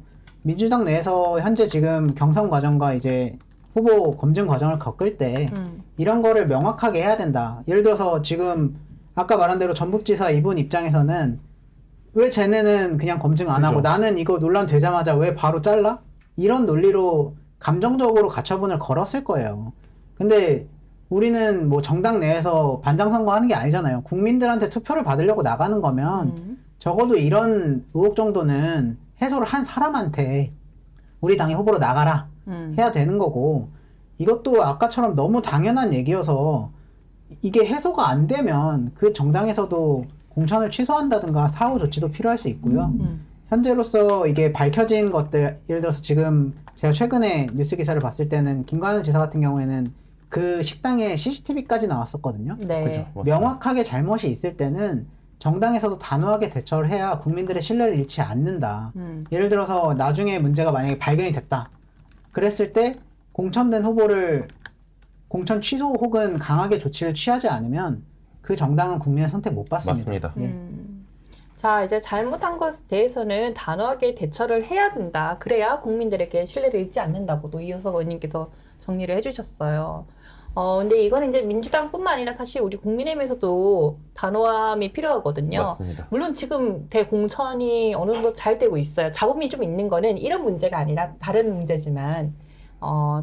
B: 민주당 내에서 현재 지금 경선 과정과 이제 후보 검증 과정을 겪을 때 이런 거를 명확하게 해야 된다. 예를 들어서 지금 아까 말한 대로 전북지사 이분 입장에서는 왜 쟤네는 그냥 검증 안 하고
C: 그죠.
B: 나는 이거 논란 되자마자 왜 바로 잘라? 이런 논리로 감정적으로 가처분을 걸었을 거예요. 근데 우리는 뭐 정당 내에서 반장선거 하는 게 아니잖아요. 국민들한테 투표를 받으려고 나가는 거면 적어도 이런 의혹 정도는 해소를 한 사람한테 우리 당의 후보로 나가라 해야 되는 거고, 이것도 아까처럼 너무 당연한 얘기여서 이게 해소가 안 되면 그 정당에서도 공천을 취소한다든가 사후 조치도 필요할 수 있고요. 현재로서 이게 밝혀진 것들, 예를 들어서 지금 제가 최근에 뉴스 기사를 봤을 때는 김관우 지사 같은 경우에는 그 식당에 CCTV까지 나왔었거든요.
A: 네.
C: 그죠. 맞습니다.
B: 명확하게 잘못이 있을 때는 정당에서도 단호하게 대처를 해야 국민들의 신뢰를 잃지 않는다. 예를 들어서 나중에 문제가 만약에 발견이 됐다. 그랬을 때 공천된 후보를 공천 취소 혹은 강하게 조치를 취하지 않으면 그 정당은 국민의 선택 못 받습니다.
C: 맞습니다.
B: 예.
A: 자, 이제 잘못한 것에 대해서는 단호하게 대처를 해야 된다. 그래야 국민들에게 신뢰를 잃지 않는다고도 이효석 의원님께서 정리를 해주셨어요. 근데 이거는 이제 민주당뿐만 아니라 사실 우리 국민의힘에서도 단호함이 필요하거든요.
C: 맞습니다.
A: 물론 지금 대공천이 어느 정도 잘 되고 있어요. 잡음이 좀 있는 거는 이런 문제가 아니라 다른 문제지만,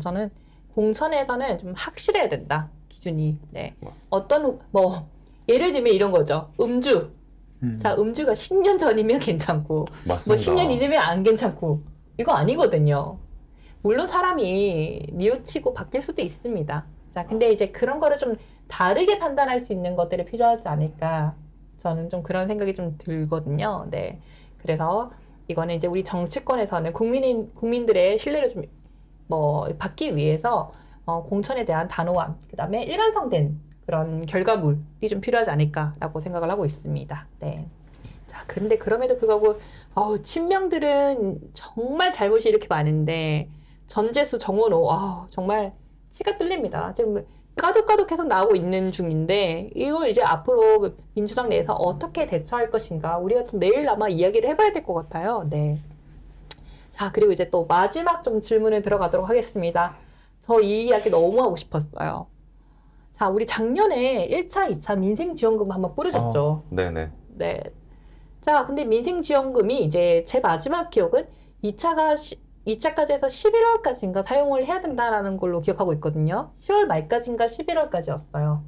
A: 저는 공천에서는 좀 확실해야 된다. 기준이. 네.
C: 맞습니다.
A: 예를 들면 이런 거죠. 음주. 자, 음주가 10년 전이면 괜찮고,
C: 맞습니다.
A: 뭐 10년 이내면 안 괜찮고, 이거 아니거든요. 물론 사람이 뉘우치고 바뀔 수도 있습니다. 자, 근데 이제 그런 거를 좀 다르게 판단할 수 있는 것들이 필요하지 않을까. 저는 좀 그런 생각이 좀 들거든요. 네. 그래서 이거는 이제 우리 정치권에서는 국민들의 신뢰를 좀 받기 위해서 공천에 대한 단호함, 그 다음에 일관성된 그런 결과물이 좀 필요하지 않을까라고 생각을 하고 있습니다. 네. 자, 근데 그럼에도 불구하고 친명들은 정말 잘못이 이렇게 많은데 전재수, 정원호, 정말 치가 뚫립니다. 지금 까둑까둑 계속 나오고 있는 중인데 이걸 이제 앞으로 민주당 내에서 어떻게 대처할 것인가 우리가 또 내일 아마 이야기를 해봐야 될 것 같아요. 네. 자, 그리고 이제 또 마지막 좀 질문을 들어가도록 하겠습니다. 저 이 이야기 너무 하고 싶었어요. 자, 우리 작년에 1차, 2차 민생지원금 한번 뿌려줬죠.
C: 네네.
A: 네. 자, 근데 민생지원금이 이제 제 마지막 기억은 2차까지 해서 11월까지인가 사용을 해야 된다라는 걸로 기억하고 있거든요. 10월 말까지인가 11월까지였어요.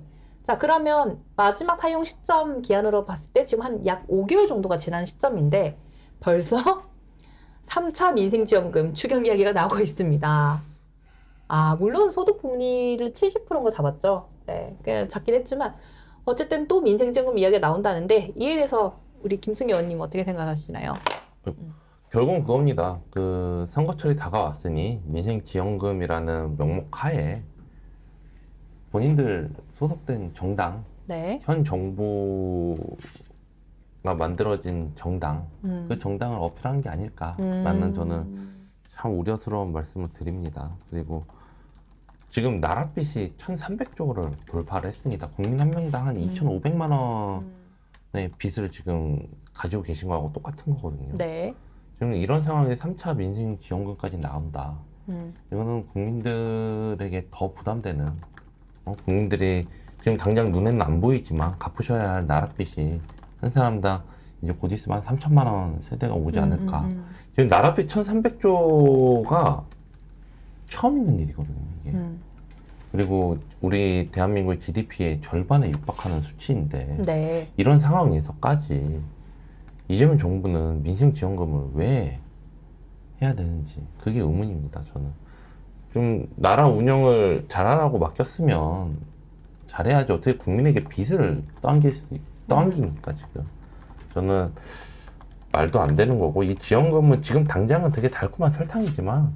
A: 자, 그러면 마지막 사용 시점 기한으로 봤을 때 지금 한 약 5개월 정도가 지난 시점인데 벌써 3차 민생지원금 추경 이야기가 나오고 있습니다. 물론 소득 분위를 70%인 거 잡았죠. 네, 그냥 잡긴 했지만 어쨌든 또 민생지원금 이야기가 나온다는데 이에 대해서 우리 김승희 의원님 어떻게 생각하시나요?
C: 결국은 그겁니다. 그 선거철이 다가왔으니 민생지원금이라는 명목 하에 본인들 소속된 정당,
A: 네.
C: 현 정부가 만들어진 정당, 그 정당을 어필하는 게 아닐까라는 저는 참 우려스러운 말씀을 드립니다. 그리고 지금 나랏빚이 1,300조를 돌파를 했습니다. 국민 한 명당 한 2,500만 원의 빚을 지금 가지고 계신 거하고 똑같은 거거든요.
A: 네.
C: 지금 이런 상황에 3차 민생지원금까지 나온다. 이거는 국민들에게 더 부담되는, 국민들이 지금 당장 눈에는 안 보이지만 갚으셔야 할 나랏빚이 한 사람당 이제 곧 있으면 한 3천만 원 세대가 오지 않을까. 지금 나랏빚 1,300조가 처음 있는 일이거든요, 이게. 그리고 우리 대한민국의 GDP의 절반에 육박하는 수치인데,
A: 네.
C: 이런 상황에서까지 이재명 정부는 민생지원금을 왜 해야 되는지 그게 의문입니다. 저는 좀 나라 운영을 잘하라고 맡겼으면 잘해야지 어떻게 국민에게 빚을 떠안깁니까 지금. 저는 말도 안 되는 거고, 이 지원금은 지금 당장은 되게 달콤한 설탕이지만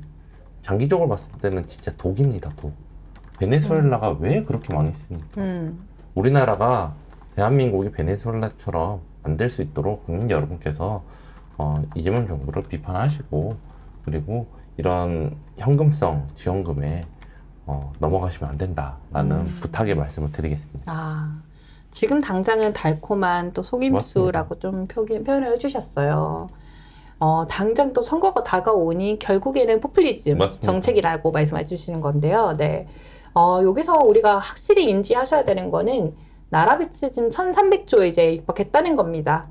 C: 장기적으로 봤을 때는 진짜 독입니다. 독. 베네수엘라가 왜 그렇게 망했습니까? 우리나라가 대한민국이 베네수엘라처럼 만들 수 있도록 국민 여러분께서 이재명 정부를 비판하시고, 그리고 이런 현금성 지원금에 넘어가시면 안 된다라는 부탁의 말씀을 드리겠습니다.
A: 지금 당장은 달콤한 또 속임수라고 좀 표현을 해주셨어요. 당장 또 선거가 다가오니 결국에는 포퓰리즘
C: 맞습니다.
A: 정책이라고 말씀해 주시는 건데요. 네. 여기서 우리가 확실히 인지하셔야 되는 거는 나라 빚이 지금 1,300조 이제 육박했다는 겁니다.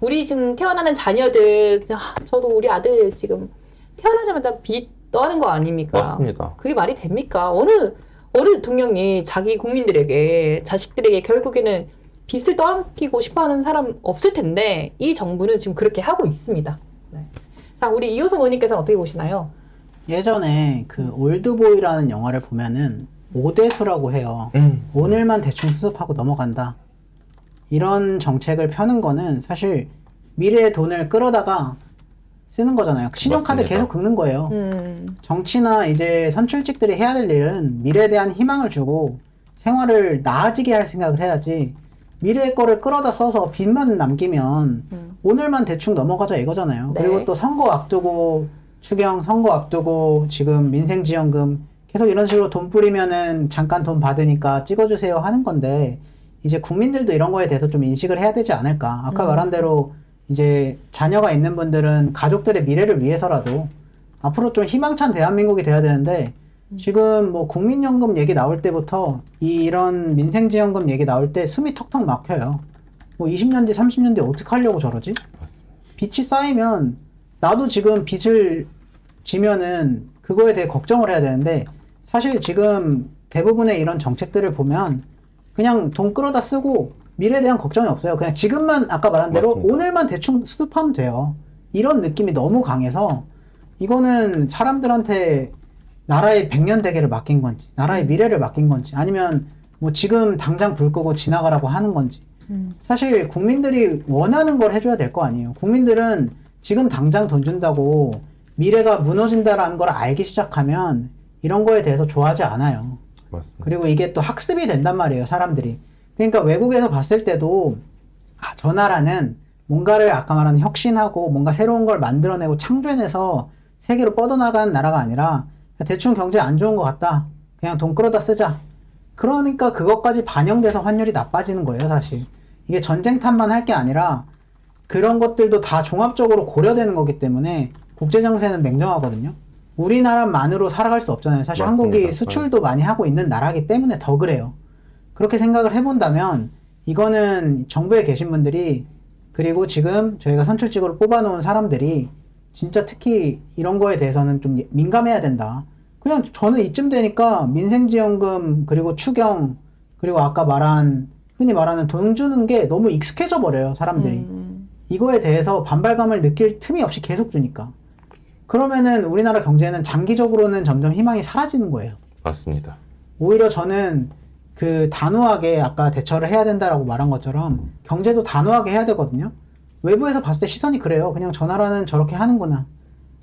A: 우리 지금 태어나는 자녀들, 저도 우리 아들 지금 태어나자마자 빚 떠는 거 아닙니까?
C: 맞습니다.
A: 그게 말이 됩니까? 어느 대통령이 자기 국민들에게, 자식들에게 결국에는 빚을 떠안기고 싶어 하는 사람 없을 텐데, 이 정부는 지금 그렇게 하고 있습니다. 네. 자, 우리 이호성 의원님께서는 어떻게 보시나요?
B: 예전에 그 올드보이라는 영화를 보면은 오대수라고 해요. 오늘만 대충 수습하고 넘어간다. 이런 정책을 펴는 거는 사실 미래의 돈을 끌어다가 쓰는 거잖아요. 신용카드
C: 맞습니다.
B: 계속 긁는 거예요. 정치나 이제 선출직들이 해야 될 일은 미래에 대한 희망을 주고 생활을 나아지게 할 생각을 해야지, 미래의 거를 끌어다 써서 빚만 남기면 오늘만 대충 넘어가자 이거잖아요.
A: 네.
B: 그리고 또 선거 앞두고 추경, 선거 앞두고 지금 민생지원금 계속 이런 식으로 돈 뿌리면은 잠깐 돈 받으니까 찍어주세요 하는 건데, 이제 국민들도 이런 거에 대해서 좀 인식을 해야 되지 않을까. 아까 말한 대로 이제 자녀가 있는 분들은 가족들의 미래를 위해서라도 앞으로 좀 희망찬 대한민국이 돼야 되는데, 지금 뭐 국민연금 얘기 나올 때부터 이런 민생지원금 얘기 나올 때 숨이 턱턱 막혀요. 뭐 20년 뒤, 30년 뒤 어떻게 하려고 저러지? 빚이 쌓이면 나도 지금 빚을 지면은 그거에 대해 걱정을 해야 되는데, 사실 지금 대부분의 이런 정책들을 보면 그냥 돈 끌어다 쓰고 미래에 대한 걱정이 없어요. 그냥 지금만 아까 말한 대로
C: 맞습니다.
B: 오늘만 대충 수습하면 돼요. 이런 느낌이 너무 강해서 이거는 사람들한테 나라의 100년 대계를 맡긴 건지, 나라의 미래를 맡긴 건지, 아니면 뭐 지금 당장 불 끄고 지나가라고 하는 건지. 사실 국민들이 원하는 걸 해줘야 될 거 아니에요. 국민들은 지금 당장 돈 준다고 미래가 무너진다라는 걸 알기 시작하면 이런 거에 대해서 좋아하지 않아요.
C: 맞습니다.
B: 그리고 이게 또 학습이 된단 말이에요, 사람들이. 그러니까 외국에서 봤을 때도 저 나라는 뭔가를 아까 말한 혁신하고 뭔가 새로운 걸 만들어내고 창조해내서 세계로 뻗어나가는 나라가 아니라 대충 경제 안 좋은 것 같다, 그냥 돈 끌어다 쓰자. 그러니까 그것까지 반영돼서 환율이 나빠지는 거예요, 사실. 이게 전쟁 탓만 할 게 아니라 그런 것들도 다 종합적으로 고려되는 거기 때문에 국제정세는 냉정하거든요. 우리나라만으로 살아갈 수 없잖아요. 사실
C: 맞습니다.
B: 한국이 수출도 많이 하고 있는 나라이기 때문에 더 그래요. 그렇게 생각을 해본다면 이거는 정부에 계신 분들이, 그리고 지금 저희가 선출직으로 뽑아놓은 사람들이 진짜 특히 이런 거에 대해서는 좀 민감해야 된다. 그냥 저는 이쯤 되니까 민생지원금, 그리고 추경, 그리고 아까 흔히 말하는 돈 주는 게 너무 익숙해져 버려요, 사람들이. 이거에 대해서 반발감을 느낄 틈이 없이 계속 주니까. 그러면은 우리나라 경제는 장기적으로는 점점 희망이 사라지는 거예요.
C: 맞습니다.
B: 오히려 저는 그 단호하게 아까 대처를 해야 된다라고 말한 것처럼 경제도 단호하게 해야 되거든요. 외부에서 봤을 때 시선이 그래요. 그냥 저 나라는 저렇게 하는구나.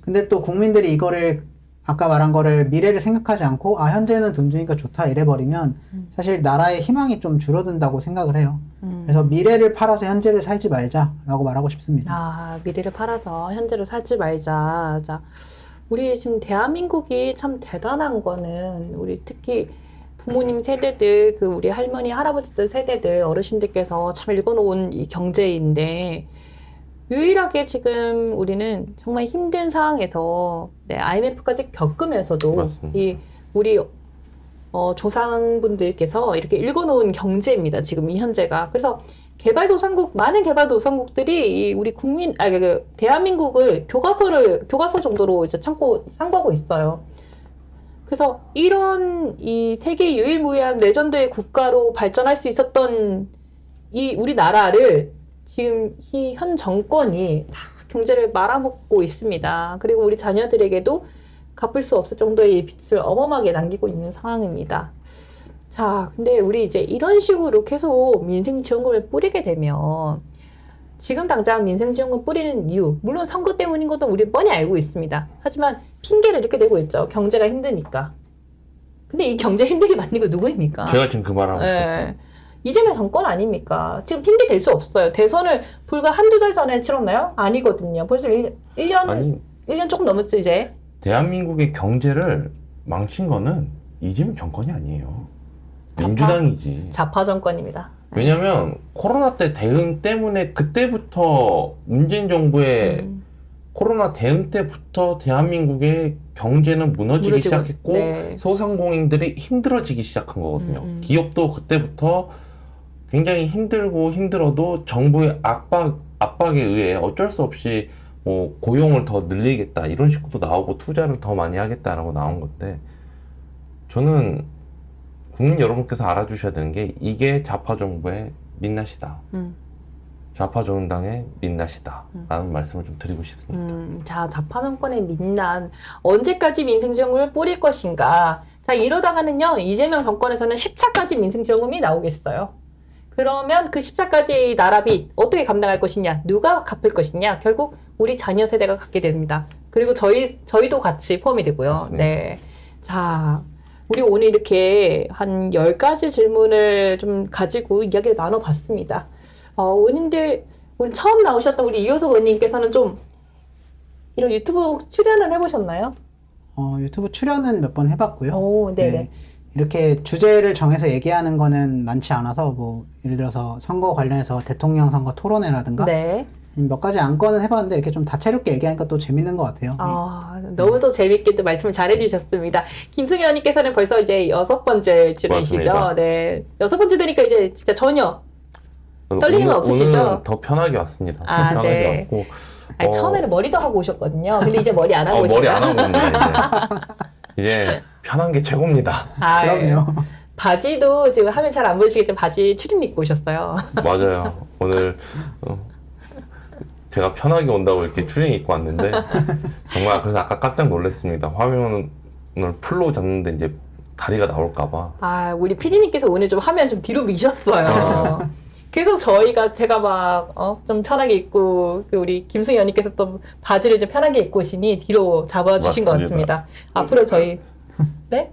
B: 근데 또 국민들이 이거를 아까 말한 거를 미래를 생각하지 않고 현재는 돈 주니까 좋다 이래버리면 사실 나라의 희망이 좀 줄어든다고 생각을 해요. 그래서 미래를 팔아서 현재를 살지 말자라고 말하고 싶습니다.
A: 미래를 팔아서 현재를 살지 말자. 자, 우리 지금 대한민국이 참 대단한 거는 우리 특히 부모님 세대들, 그 우리 할머니, 할아버지들 세대들, 어르신들께서 참 읽어놓은 이 경제인데, 유일하게 지금 우리는 정말 힘든 상황에서 IMF까지 겪으면서도
C: 맞습니다.
A: 이 우리 조상분들께서 이렇게 읽어놓은 경제입니다. 지금 이 현재가. 그래서 많은 개발도상국들이 이 우리 대한민국을 교과서 정도로 이제 참고하고 있어요. 그래서 이런 이 세계 유일무이한 레전드의 국가로 발전할 수 있었던 이 우리나라를 지금 이 현 정권이 다 경제를 말아먹고 있습니다. 그리고 우리 자녀들에게도 갚을 수 없을 정도의 빚을 어마어마하게 남기고 있는 상황입니다. 자, 근데 우리 이제 이런 식으로 계속 민생지원금을 뿌리게 되면 지금 당장 민생지원금 뿌리는 이유, 물론 선거 때문인 것도 우리 뻔히 알고 있습니다. 하지만 핑계를 이렇게 대고 있죠. 경제가 힘드니까. 근데 이 경제 힘들게 만든 거 누구입니까?
C: 제가 지금 그 말하고 싶었어요.
A: 이재명 정권 아닙니까? 지금 핑계 댈 수 없어요. 대선을 불과 한두 달 전에 치렀나요? 아니거든요. 벌써 1년 조금 넘었죠, 이제.
C: 대한민국의 경제를 망친 거는 이재명 정권이 아니에요. 민주당이지.
A: 좌파 정권입니다.
C: 왜냐면 코로나 때 대응 때문에 그때부터 문재인 정부의 코로나 대응 때부터 대한민국의 경제는 무너지기
A: 무너지고,
C: 시작했고
A: 네.
C: 소상공인들이 힘들어지기 시작한 거거든요. 기업도 그때부터 굉장히 힘들어도 정부의 압박에 의해 어쩔 수 없이 뭐 고용을 더 늘리겠다 이런 식으로 나오고 투자를 더 많이 하겠다라고 나온 건데 저는 국민 여러분께서 알아주셔야 되는 게 이게 좌파 정부의 민낯이다. 좌파 정당의 민낯이다. 라는 말씀을 좀 드리고 싶습니다.
A: 자, 좌파 정권의 민난. 언제까지 민생지원금을 뿌릴 것인가. 자, 이러다가는요, 이재명 정권에서는 10차까지 민생지원금이 나오겠어요. 그러면 그 10차까지의 나라빚 어떻게 감당할 것이냐, 누가 갚을 것이냐, 결국 우리 자녀 세대가 갖게 됩니다. 그리고 저희도 같이 포함이 되고요.
C: 맞습니다.
A: 네. 자, 우리 오늘 이렇게 한 10가지 질문을 좀 가지고 이야기를 나눠봤습니다. 의원님들, 오늘 처음 나오셨던 우리 이효석 의원님께서는 좀 이런 유튜브 출연을 해보셨나요?
B: 유튜브 출연은 몇 번 해봤고요.
A: 오, 네네.
B: 네. 이렇게 주제를 정해서 얘기하는 거는 많지 않아서 뭐 예를 들어서 선거 관련해서 대통령 선거 토론회라든가
A: 네.
B: 몇 가지 안건은 해봤는데 이렇게 좀 다채롭게 얘기하니까 또 재밌는 것 같아요.
A: 너무도 재밌게 또 말씀을 잘해주셨습니다. 김승희 의원님께서는 벌써 이제 6번째 출연이시죠?
C: 맞습니다.
A: 네. 6번째 되니까 이제 진짜 전혀 떨리는 건 없으시죠?
C: 오늘은 더 편하게 왔습니다. 더
A: 아,
C: 편하게
A: 네.
C: 왔고
A: 아니, 처음에는 머리도 하고 오셨거든요. 근데 이제 머리 안 하고 오셨어요.
C: 머리 안 하고 있는데 이제 편한 게 최고입니다.
B: 그럼요.
A: 바지도 지금 화면 잘 안 보이시겠지만 바지 추린 입고 오셨어요.
C: 맞아요. 오늘 제가 편하게 온다고 이렇게 추링 입고 왔는데 정말 그래서 아까 깜짝 놀랐습니다. 화면을 풀로 잡는데 이제 다리가 나올까봐.
A: 우리 PD님께서 오늘 좀 화면 좀 뒤로 미셨어요. 계속 제가 막, 좀 편하게 입고, 우리 김승희 의원님께서 또 바지를 좀 편하게 입고 오시니 뒤로 잡아주신 것
C: 맞습니다.
A: 같습니다. 앞으로 저희, 네?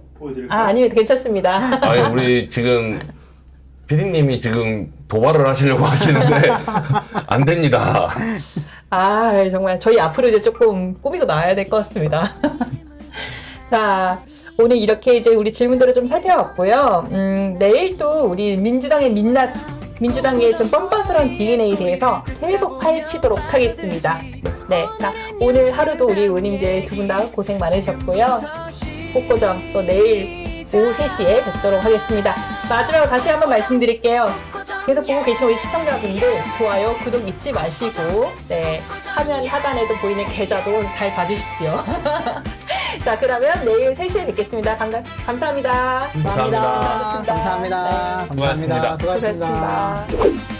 A: 아닙니다. 괜찮습니다.
C: 아니 우리 지금 피디님이 지금 도발을 하시려고 하시는데 안 됩니다.
A: 정말 저희 앞으로 이제 조금 꾸미고 나와야 될 것 같습니다. 자, 오늘 이렇게 이제 우리 질문들을 좀 살펴봤고요. 내일 또 우리 민주당의 민낯, 민주당의 좀 뻔뻔스러운 DNA에 대해서 계속 파헤치도록 하겠습니다. 네, 자, 오늘 하루도 우리 의원님들 두 분 다 고생 많으셨고요. 꽃고정 또 내일 오후 3시에 뵙도록 하겠습니다. 마지막으로 다시 한번 말씀드릴게요. 계속 보고 계신 우리 시청자분들 좋아요, 구독 잊지 마시고 네, 화면 하단에도 보이는 계좌도 잘 봐주십시오. 자, 그러면 내일 3시에 뵙겠습니다. 감사합니다.
C: 감사합니다.
B: 감사합니다.
A: 네.
B: 감사합니다.
C: 수고하셨습니다.
B: 수고하셨습니다.
A: 수고하셨습니다.